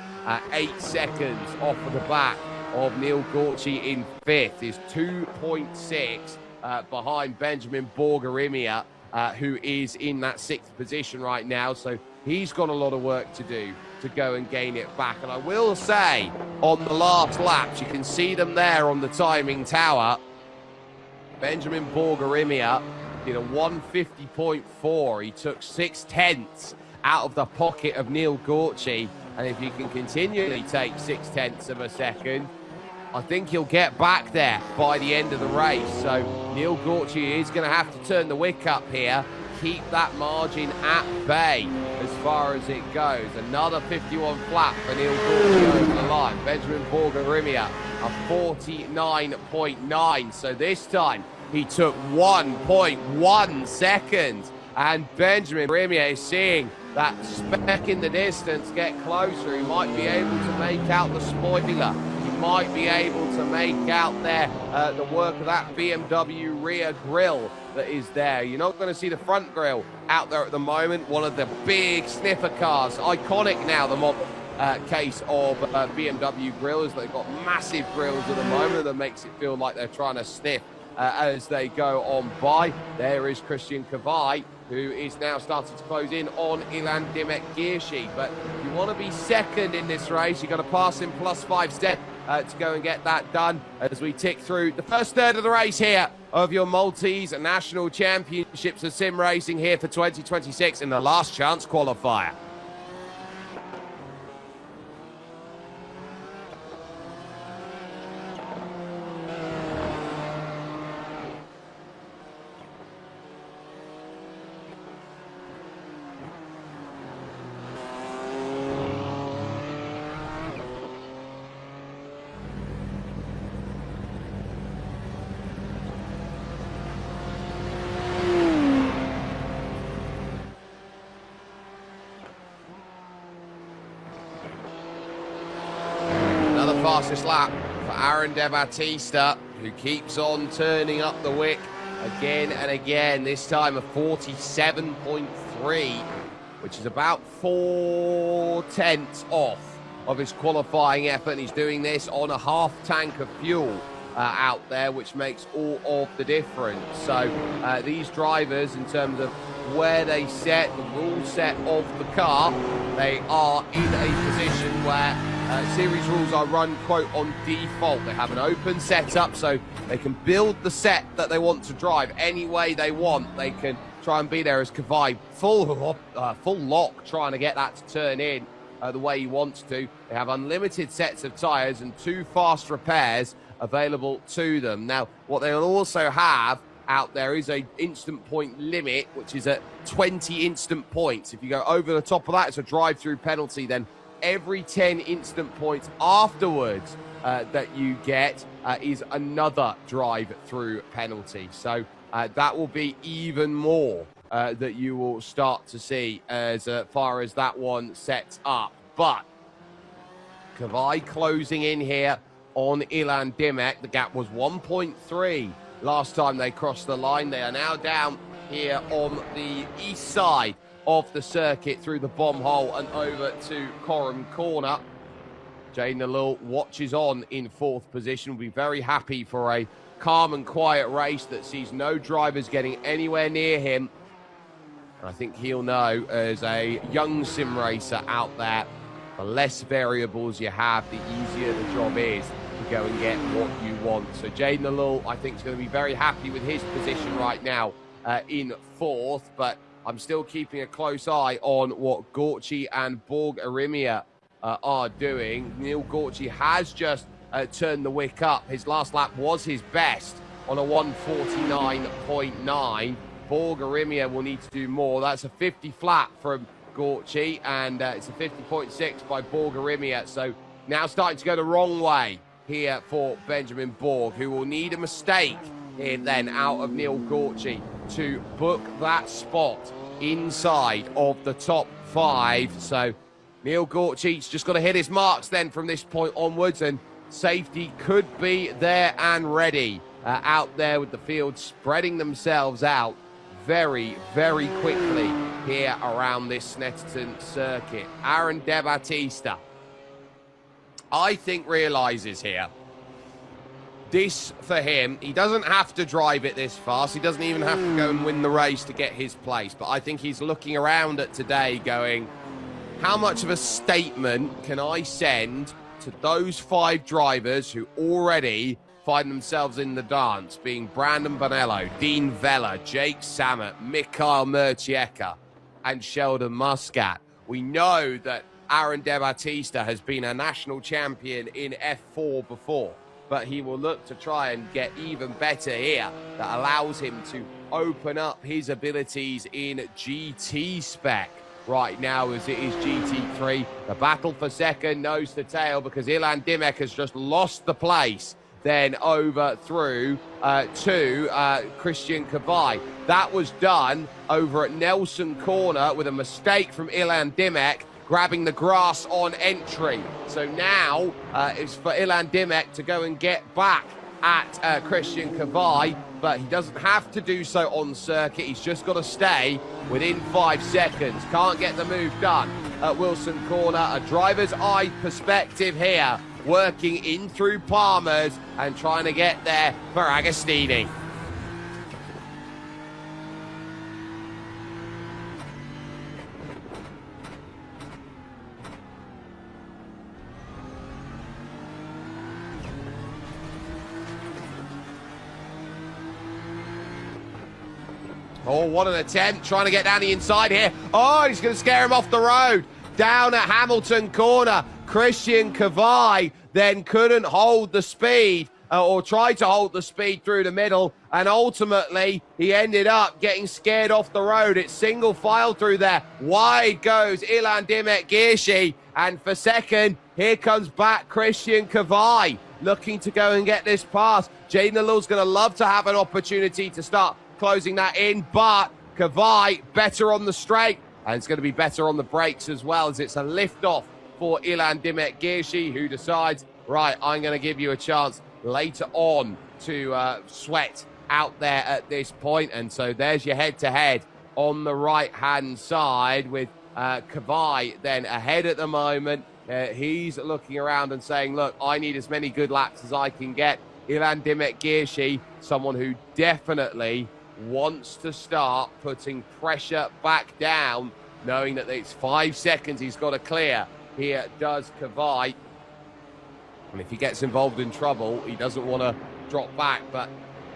8 seconds off of the back of Neil Gorchi in 5th, is 2.6 behind Benjamin Borgerimia, who is in that 6th position right now. So he's got a lot of work to do to go and gain it back. And I will say, on the last laps, you can see them there on the timing tower. Benjamin Borgerimia did a 150.4. He took 6/10 out of the pocket of Neil Gorchi. And if he can continually take 6/10 of a second, I think he'll get back there by the end of the race. So Neil Gorchi is going to have to turn the wick up here, keep that margin at bay as far as it goes. Another 51 flat for Neil Gorchi over the line. Benjamin Borgerimia, a 49.9. So this time he took 1.1 seconds. And Benjamin Borgerimia is seeing that speck in the distance get closer. He might be able to make out the spoiler. He might be able to make out there the work of that BMW rear grille that is there. You're not going to see the front grille out there at the moment. One of the big sniffer cars, iconic now, the model case of BMW grills. They've got massive grills at the moment that makes it feel like they're trying to sniff as they go on by. There is Christian Kavai, who is now starting to close in on Ilan Dimek-Girshi. But if you want to be second in this race, you've got to pass him +5 step to go and get that done as we tick through the first third of the race here of your Maltese National Championships of Sim Racing here for 2026 in the last chance qualifier. Fastest lap for Aaron De Battista, who keeps on turning up the wick again and again, this time a 47.3, which is about 4/10 off of his qualifying effort, and he's doing this on a half tank of fuel out there, which makes all of the difference. So these drivers, in terms of where they set, the rule set of the car, they are in a position where series rules are run, quote, on default. They have an open setup, so they can build the set that they want to drive any way they want. They can try and be there as Kavai, full lock, trying to get that to turn in the way he wants to. They have unlimited sets of tyres and 2 fast repairs available to them. Now, what they'll also have out there is a instant point limit, which is at 20 instant points. If you go over the top of that, it's a drive-through penalty. Then every 10 instant points afterwards that you get is another drive-through penalty. So that will be even more that you will start to see as far as that one sets up. But Kavai closing in here on Ilan Dimek. The gap was 1.3 last time they crossed the line. They are now down here on the east side of the circuit through the bomb hole and over to Coram Corner. Jay Nalul watches on in 4th position. Will be very happy for a calm and quiet race that sees no drivers getting anywhere near him. And I think he'll know, as a young sim racer out there, the less variables you have, the easier the job is to go and get what you want. So Jay Nalul, I think, is going to be very happy with his position right now in 4th, but I'm still keeping a close eye on what Gorci and Borg Arimia are doing. Neil Gorci has just turned the wick up. His last lap was his best on a 1:49.9. Borg Arimia will need to do more. That's a 50 flat from Gorci, and it's a 50.6 by Borg Arimia. So now starting to go the wrong way here for Benjamin Borg, who will need a mistake here then out of Neil Gorci to book that spot inside of the top 5. So Neil Gorci's just got to hit his marks then from this point onwards, and safety could be there and ready out there, with the field spreading themselves out very, very quickly here around this Snetterton circuit. Aaron De Battista, I think, realises here, this for him, he doesn't have to drive it this fast. He doesn't even have to go and win the race to get his place. But I think he's looking around at today going, how much of a statement can I send to those 5 drivers who already find themselves in the dance, being Brandon Bonello, Dean Vella, Jake Samet, Mikhail Murcieka, and Sheldon Muscat. We know that Aaron De Battista has been a national champion in F4 before, but he will look to try and get even better here. That allows him to open up his abilities in GT spec right now, as it is GT3. The battle for second, nose to tail, because Ilan Dimek has just lost the place then over through to Christian Kavai. That was done over at Nelson Corner with a mistake from Ilan Dimek, grabbing the grass on entry. So now it's for Ilan Dimek to go and get back at Christian Kavai, but he doesn't have to do so on circuit. He's just got to stay within 5 seconds. Can't get the move done at Wilson Corner. A driver's eye perspective here, working in through Palmer's and trying to get there for Agostini. Oh, what an attempt, trying to get down the inside here. Oh, he's going to scare him off the road. Down at Hamilton corner, Christian Kavai then couldn't hold the speed, or tried to hold the speed through the middle, and ultimately he ended up getting scared off the road. It's single file through there. Wide goes Ilan Dimek-Girshi, and for second, here comes back Christian Kavai, looking to go and get this pass. Jaden Alul's going to love to have an opportunity to start closing that in, but Kavai better on the straight, and it's going to be better on the brakes as well, as it's a lift-off for Ilan Dimek-Girshi, who decides, right, I'm going to give you a chance later on to sweat out there at this point. And so there's your head-to-head on the right-hand side with Kavai then ahead at the moment. He's looking around and saying, look, I need as many good laps as I can get. Ilan Dimek-Girshi, someone who definitely wants to start putting pressure back down, knowing that it's 5 seconds he's got to clear. Here does Kavai. And if he gets involved in trouble, he doesn't want to drop back, but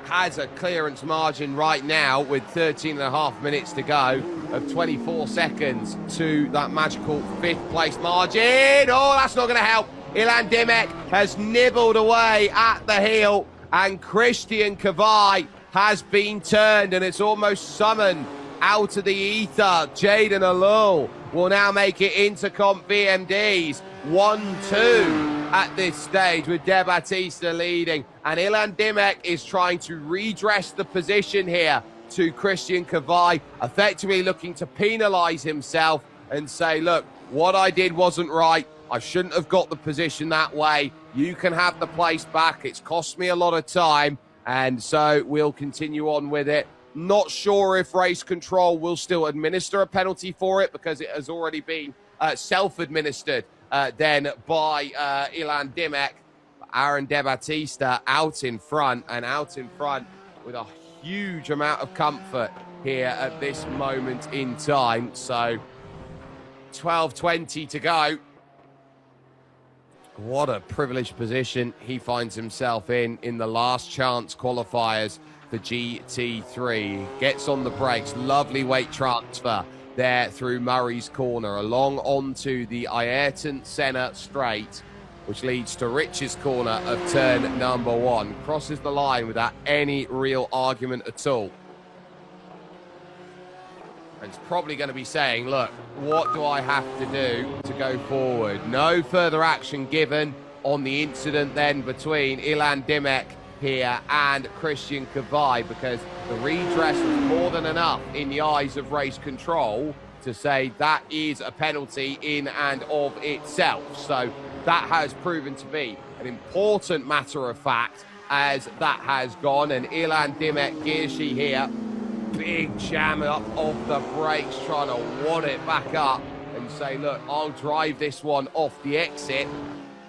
has a clearance margin right now with 13.5 minutes to go of 24 seconds to that magical 5th place margin. Oh, that's not going to help. Ilan Dimek has nibbled away at the heel, and Christian Kavai has been turned, and it's almost summoned out of the ether. Jaden Alul will now make it into Comp VMDs 1-2 at this stage, with De Battista leading, and Ilan Dimek is trying to redress the position here to Christian Kavai, effectively looking to penalise himself and say, look, what I did wasn't right. I shouldn't have got the position that way. You can have the place back. It's cost me a lot of time, and so we'll continue on with it. Not sure if race control will still administer a penalty for it, because it has already been self-administered then by Ilan Dimek. Aaron De Battista out in front, and out in front with a huge amount of comfort here at this moment in time. So 12:20 to go. What a privileged position he finds himself in the last chance qualifiers for GT3. Gets on the brakes, lovely weight transfer there through Murray's corner, along onto the Ayrton Senna straight, which leads to Rich's corner of turn number 1. Crosses the line without any real argument at all. And it's probably going to be saying, look, what do I have to do to go forward? No further action given on the incident then between Ilan Dimek here and Christian Kavai, because the redress was more than enough in the eyes of race control to say that is a penalty in and of itself. So that has proven to be an important matter of fact as that has gone. And Ilan Dimek-Girshi here, big jam up of the brakes, trying to wad it back up and say, look, I'll drive this one off the exit,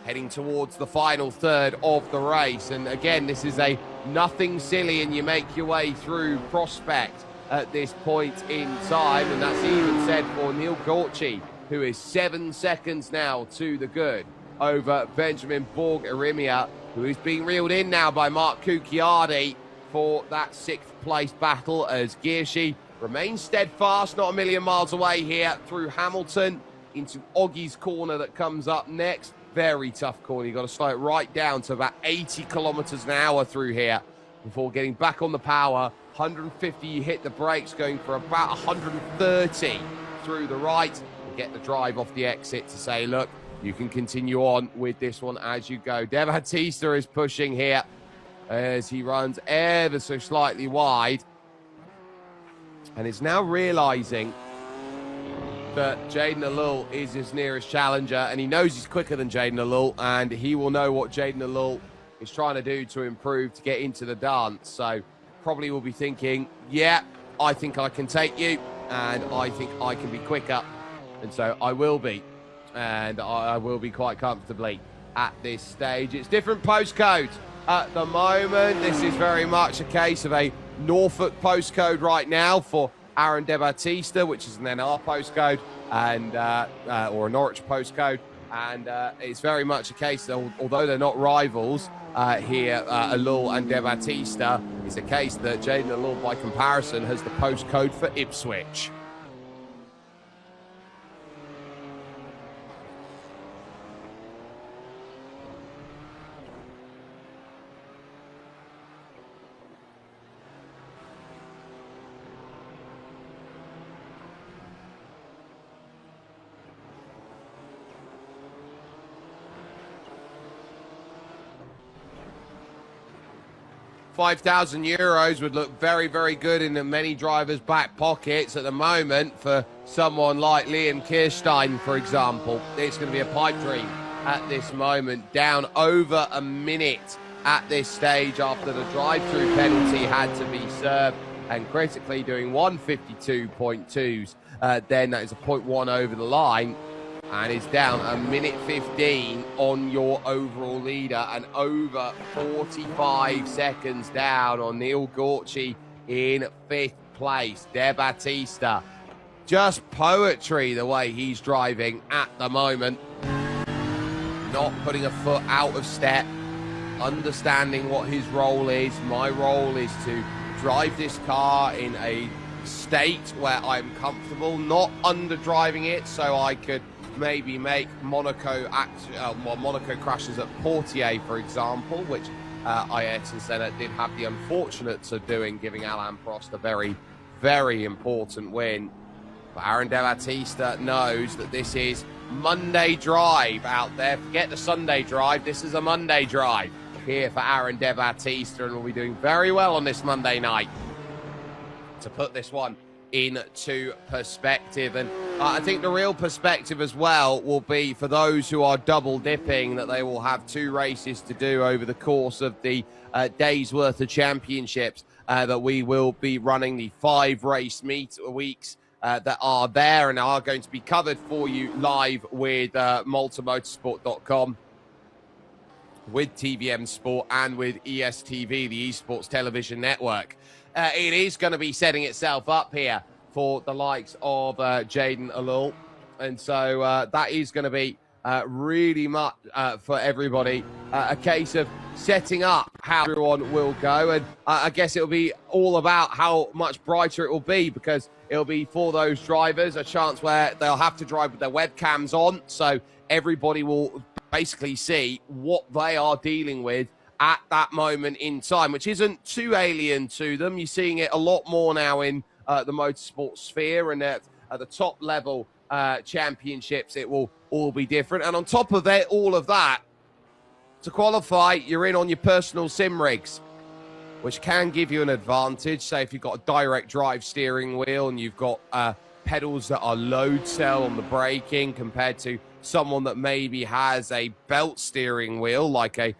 heading towards the final third of the race. And again, this is a nothing silly and you make your way through prospect at this point in time. And that's even said for Neil Gorchi, who is 7 seconds now to the good over Benjamin Borg-Arimia, who is being reeled in now by Mark Cucchiardi for that 6th place battle, as Girshi remains steadfast, not a million miles away here through Hamilton into Oggie's corner that comes up next. Very tough corner. You've got to slow it right down to about 80 kilometers an hour through here before getting back on the power. 150, you hit the brakes, going for about 130 through the right, and get the drive off the exit to say, look, you can continue on with this one as you go. De Battista is pushing here as he runs ever so slightly wide, and is now realizing that Jaden Alul is his nearest challenger, and he knows he's quicker than Jaden Alul, and he will know what Jaden Alul is trying to do to improve to get into the dance. So probably will be thinking, yeah, I think I can take you, and I think I can be quicker, and so I will be, and I will be quite comfortably at this stage. It's different postcodes at the moment. This is very much a case of a Norfolk postcode right now for Aaron De Battista, which is an NR postcode, and or a Norwich postcode, And it's very much a case that, although they're not rivals here, Alul and De Battista, it's a case that Jaden Alul, by comparison, has the postcode for Ipswich. 5,000 euros would look very, very good in many drivers' back pockets at the moment. For someone like Liam Kirstein, for example, it's going to be a pipe dream at this moment. Down over a minute at this stage after the drive-through penalty had to be served, and critically doing 152.2s. Then that is a 0.1 over the line, and is down a minute 15 on your overall leader, and over 45 seconds down on Neil Gorchie in 5th place. De Battista, just poetry the way he's driving at the moment. Not putting a foot out of step, understanding what his role is. My role is to drive this car in a state where I'm comfortable, not underdriving it so I could maybe make Monaco crashes at Portier, for example, which Ayrton Senna did have the unfortunates of doing, giving Alain Prost a very, very important win. But Aaron De Battista knows that this is Monday drive out there. Forget the Sunday drive. This is a Monday drive here for Aaron De Battista, and we'll be doing very well on this Monday night to put this one into perspective. And I think the real perspective as well will be for those who are double dipping, that they will have 2 races to do over the course of the day's worth of championships, that we will be running the 5 race weeks that are there and are going to be covered for you live with MaltaMotorsport.com, with TVM Sport, and with ESTV, the Esports Television Network. It is going to be setting itself up here for the likes of Jaden Alul. And so that is going to be really much for everybody a case of setting up how everyone will go. And I guess it'll be all about how much brighter it will be, because it'll be for those drivers a chance where they'll have to drive with their webcams on. So everybody will basically see what they are dealing with at that moment in time, which isn't too alien to them. You're seeing it a lot more now in the motorsport sphere, and at the top level championships, it will all be different. And on top of it, all of that, to qualify, you're in on your personal sim rigs, which can give you an advantage. Say if you've got a direct drive steering wheel and you've got pedals that are load cell on the braking, compared to someone that maybe has a belt steering wheel, like a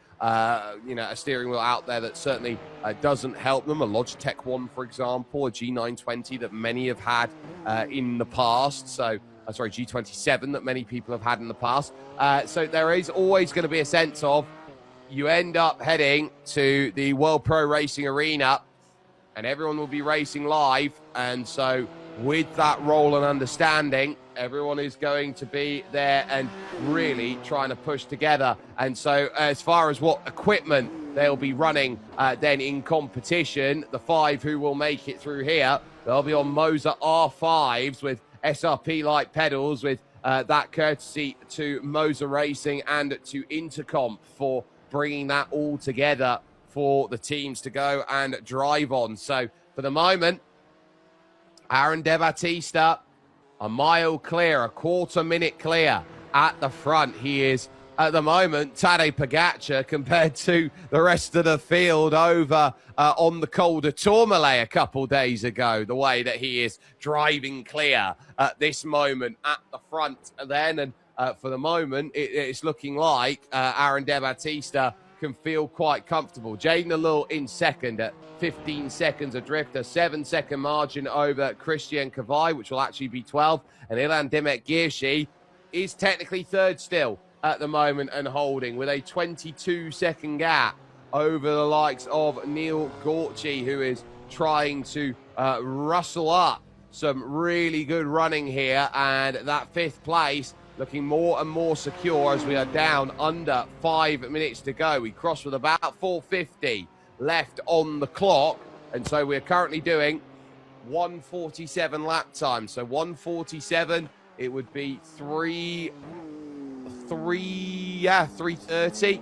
steering wheel out there that certainly doesn't help them. A Logitech one, for example, a G920 that many have had in the past. So, G27 that many people have had in the past. So there is always going to be a sense of you end up heading to the World Pro Racing Arena and everyone will be racing live. And so with that role and understanding, everyone is going to be there and really trying to push together. And so as far as what equipment they'll be running then in competition, the 5 who will make it through here, they'll be on Moser R5s with SRP-like pedals, with that courtesy to Moser Racing and to Intercomp for bringing that all together for the teams to go and drive on. So for the moment, Aaron De Battista, a mile clear, a quarter minute clear at the front. He is, at the moment, Tadej Pogacar compared to the rest of the field over on the Col de Tourmalet a couple days ago, the way that he is driving clear at this moment at the front then. And for the moment, it's looking like Aaron De Battista can feel quite comfortable. Jaden Alul in second at 15 seconds adrift, a 7-second margin over Christian Kavai, which will actually be 12. And Ilan Demet-Girshi is technically third still at the moment and holding, with a 22-second gap over the likes of Neil Gorchie, who is trying to rustle up some really good running here. And that 5th place looking more and more secure as we are down under 5 minutes to go. We crossed with about 4:50 left on the clock, and so we're currently doing 1:47 lap time. So 1:47, it would be 3:30,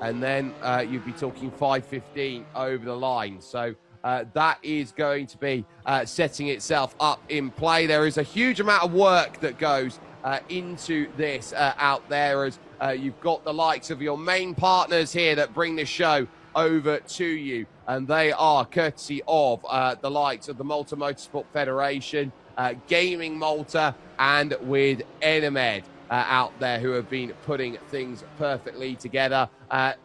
and then you'd be talking 5:15 over the line. So that is going to be setting itself up in play. There is a huge amount of work that goes into this out there, as you've got the likes of your main partners here that bring the show over to you, and they are courtesy of the likes of the Malta Motorsport Federation, Gaming Malta, and with Enemed out there, who have been putting things perfectly together.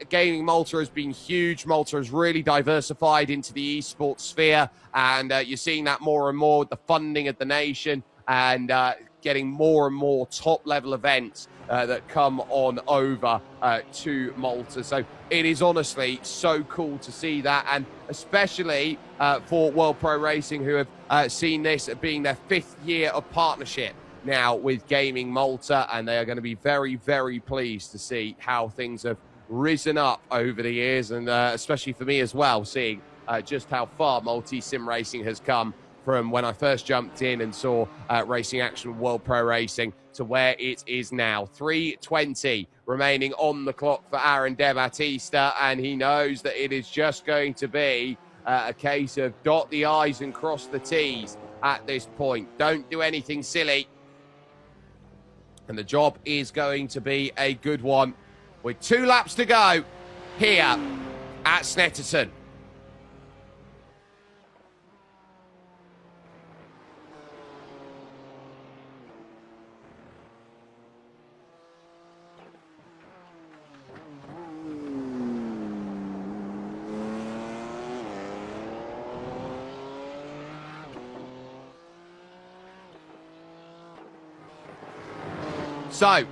Gaming Malta has been huge. Malta has really diversified into the esports sphere, and you're seeing that more and more with the funding of the nation, and getting more and more top-level events that come on over to Malta. So it is honestly so cool to see that, and especially for World Pro Racing, who have seen this being their 5th year of partnership now with Gaming Malta, and they are going to be very, very pleased to see how things have risen up over the years, and especially for me as well, seeing just how far Maltese sim racing has come from when I first jumped in and saw racing action World Pro Racing to where it is now. 3:20 remaining on the clock for Aaron De Battista, and he knows that it is just going to be a case of dot the I's and cross the T's at this point. Don't do anything silly, and the job is going to be a good one with 2 laps to go here at Snetterton. So,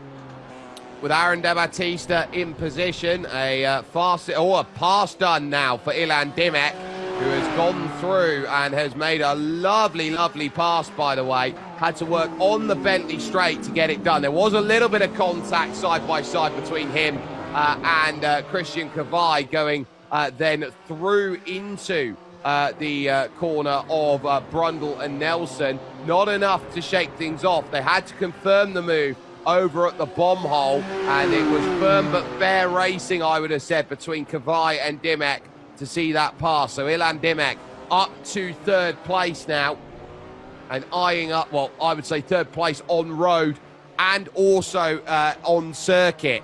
with Aaron De Battista in position, a pass done now for Ilan Dimek, who has gone through and has made a lovely, lovely pass, by the way. Had to work on the Bentley straight to get it done. There was a little bit of contact side by side between him and Christian Kavai, going then through into the corner of Brundle and Nelson. Not enough to shake things off. They had to confirm the move over at the bomb hole, and it was firm but fair racing, I would have said, between Kavai and Dimek to see that pass. So Ilan Dimek up to 3rd place now, and eyeing up, well, I would say 3rd place on road and also on circuit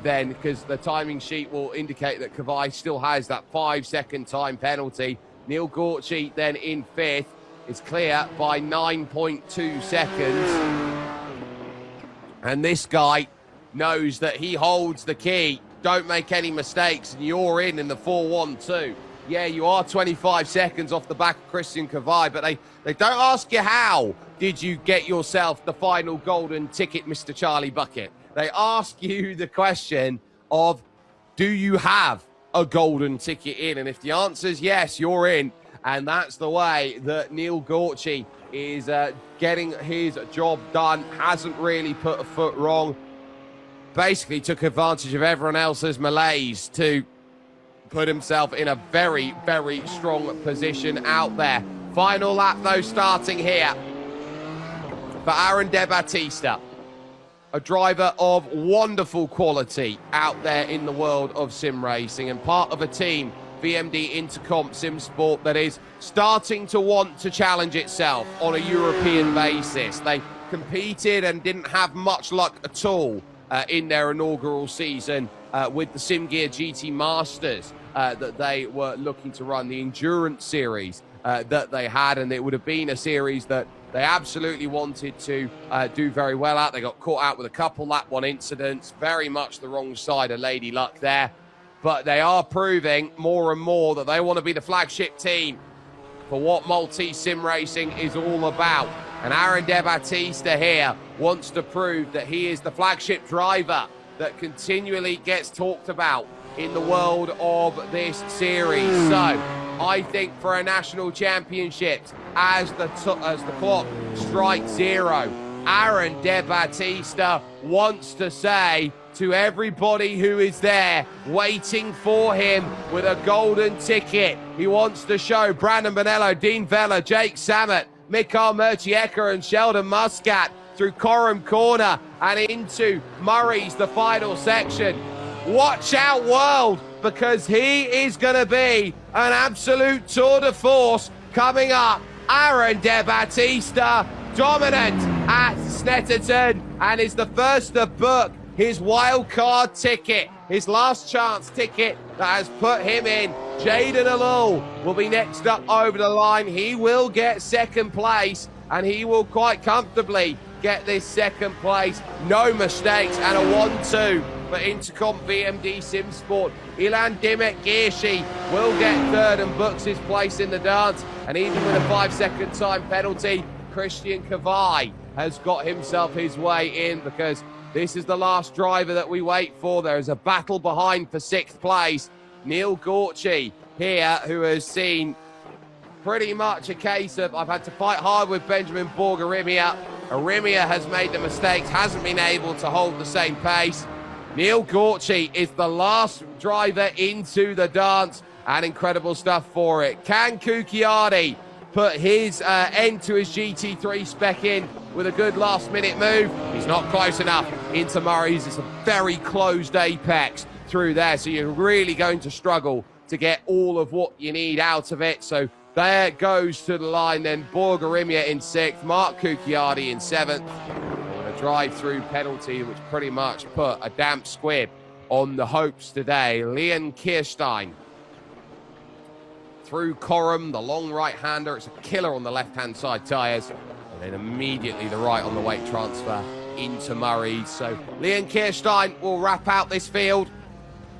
then, because the timing sheet will indicate that Kavai still has that 5-second time penalty. Neil Gorchy then in 5th is clear by 9.2 seconds. And this guy knows that he holds the key. Don't make any mistakes, and you're in the 4-1-2. Yeah, you are 25 seconds off the back of Christian Kavai, but they don't ask you how did you get yourself the final golden ticket, Mr. Charlie Bucket. They ask you the question of, do you have a golden ticket in? And if the answer is yes, you're in. And that's the way that Neil Gorchy is getting his job done. Hasn't really put a foot wrong. Basically took advantage of everyone else's malaise to put himself in a very, very strong position out there. Final lap, though, starting here for Aaron De Battista, a driver of wonderful quality out there in the world of sim racing, and part of a team, VMD Intercomp Sim Sport, that is starting to want to challenge itself on a European basis. They competed and didn't have much luck at all in their inaugural season with the SimGear GT Masters that they were looking to run, the endurance series that they had, and it would have been a series that they absolutely wanted to do very well at. They got caught out with a couple lap 1 incidents, very much the wrong side of Lady Luck there. But they are proving more and more that they want to be the flagship team for what Maltese sim racing is all about. And Aaron De Battista here wants to prove that he is the flagship driver that continually gets talked about in the world of this series. So I think for a national championship, as the clock strikes 0, Aaron De Battista wants to say to everybody who is there waiting for him with a golden ticket, he wants to show Brandon Bonello, Dean Vella, Jake Samet, Mikael Murchiecker and Sheldon Muscat through Coram Corner and into Murray's, the final section. Watch out, world, because he is going to be an absolute tour de force coming up. Aaron De Battista, dominant at Snetterton, and is the first to book his wild card ticket, his last chance ticket that has put him in. Jaden Alul will be next up over the line. He will get second place, and he will quite comfortably get this second place. No mistakes, and a 1-2 for Intercom VMD Sim Sport. Ilan Dimek Girshi will get third and books his place in the dance, and even with a 5-second time penalty, Christian Kavai has got himself his way in, because this is the last driver that we wait for. There is a battle behind for 6th place. Neil Gorchie here, who has seen pretty much a case of, I've had to fight hard with Benjamin Borg-Arimia. Arimia has made the mistakes, hasn't been able to hold the same pace. Neil Gorchie is the last driver into the dance, and incredible stuff for it. Can Kukiardi put his end to his GT3 spec in with a good last-minute move? He's not close enough into Murray's. It's a very closed apex through there, so you're really going to struggle to get all of what you need out of it. So there goes to the line then Borg-Arimia in 6th, Mark Kukiardi in 7th. And a drive-through penalty which pretty much put a damp squib on the hopes today. Leon Kirstein through Coram, the long right-hander. It's a killer on the left-hand side tyres. And then immediately the right on the weight transfer into Murray. So Leon Kirstein will wrap out this field,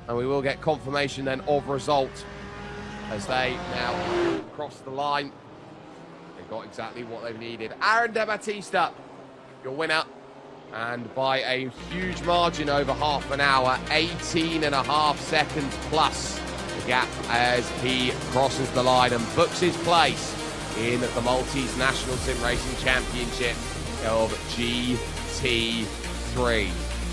and we will get confirmation then of result as they now cross the line. They got exactly what they've needed. Aaron De Battista, your winner, and by a huge margin over half an hour, 18.5 seconds plus the gap as he crosses the line and books his place in the Maltese National Sim Racing Championship of GT3.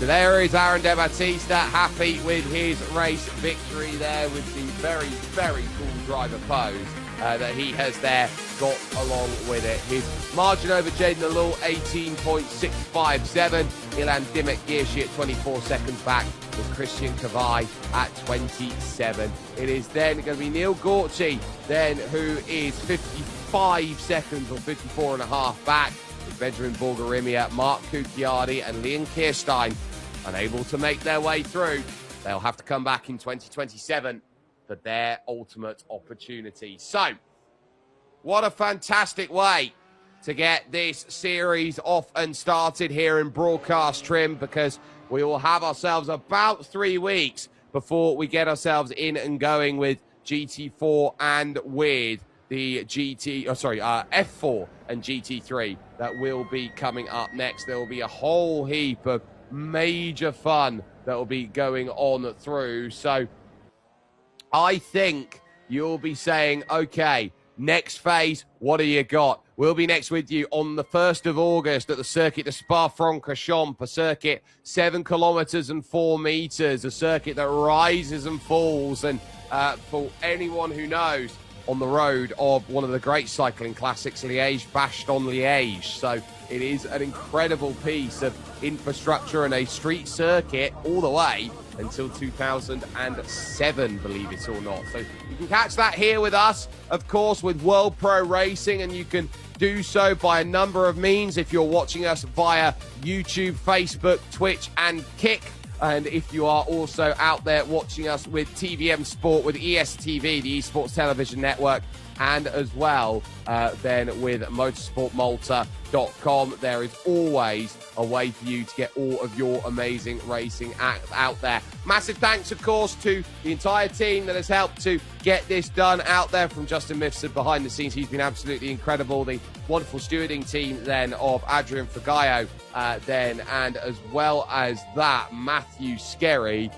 So there is Aaron De Battista, happy with his race victory there with the very, very cool driver pose that he has there got along with it. His margin over Jaden Alul, 18.657. Ilan Dimek Girshi at 24 seconds back with Christian Kavai at 27. It is then going to be Neil Gorchie then, who is 55 seconds or 54 and a half back with Benjamin Borg-Arimia, Mark Kukiardi and Leon Kirstein unable to make their way through. They'll have to come back in 2027 for their ultimate opportunity. So, what a fantastic way to get this series off and started here in broadcast trim, because we will have ourselves about 3 weeks before we get ourselves in and going with GT4 and with the F4 and GT3 that will be coming up next. There will be a whole heap of major fun that will be going on through. So I think you'll be saying, okay, next phase, what do you got? We'll be next with you on the 1st of August at the circuit de Spa-Francorchamps, a circuit 7 kilometers and 4 meters, a circuit that rises and falls. And for anyone who knows, on the road of one of the great cycling classics, Liège-Bastogne-Liège. So it is an incredible piece of infrastructure and a street circuit all the way until 2007, believe it or not. So you can catch that here with us, of course, with World Pro Racing, and you can do so by a number of means if you're watching us via YouTube, Facebook, Twitch, and Kick. And if you are also out there watching us with TVM Sport, with ESTV, the Esports Television Network, and as well then with motorsportmalta.com, there is always a way for you to get all of your amazing racing out there. Massive thanks, of course, to the entire team that has helped to get this done out there, from Justin Mifsud behind the scenes. He's been absolutely incredible. The wonderful stewarding team then of Adrian Fagayo then, and as well as that, Matthew Skerry.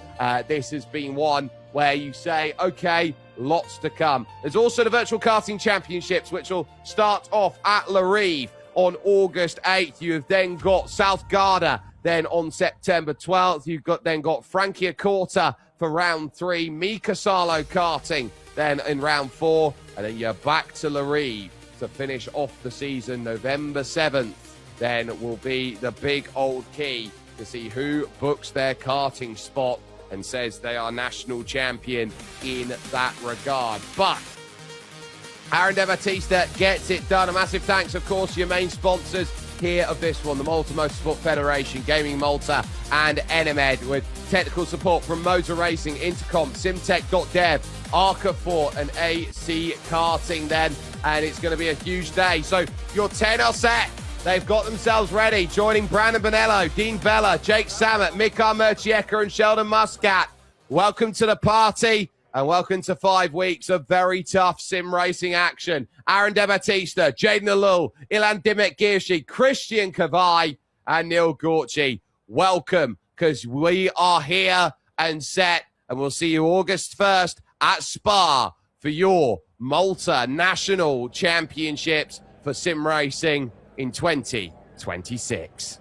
This has been one where you say, okay, lots to come. There's also the Virtual Karting Championships, which will start off at Larive on August 8th. You have then got South Garda. Then on September 12th, you've then got Franciacorta for round 3. Mika Salo karting then in round 4. And then you're back to Larive to finish off the season. November 7th then will be the big old key to see who books their karting spot and says they are national champion in that regard. But Aaron De Battista gets it done. A massive thanks, of course, to your main sponsors here of this one, the Malta Motorsport Federation, Gaming Malta, and NMED, with technical support from Motor Racing, Intercom, Simtech.dev, Arca Fort, and AC Karting then. And it's going to be a huge day. So your 10 are set. They've got themselves ready, joining Brandon Bonello, Dean Bella, Jake Samet, Mika Murcieka, and Sheldon Muscat. Welcome to the party, and welcome to 5 weeks of very tough sim racing action. Aaron De Battista, Jaden Alul, Ilan Dimek-Girshi, Christian Kavai, and Neil Gorchi. Welcome, because we are here and set, and we'll see you August 1st at Spa for your Malta National Championships for sim racing in 2026.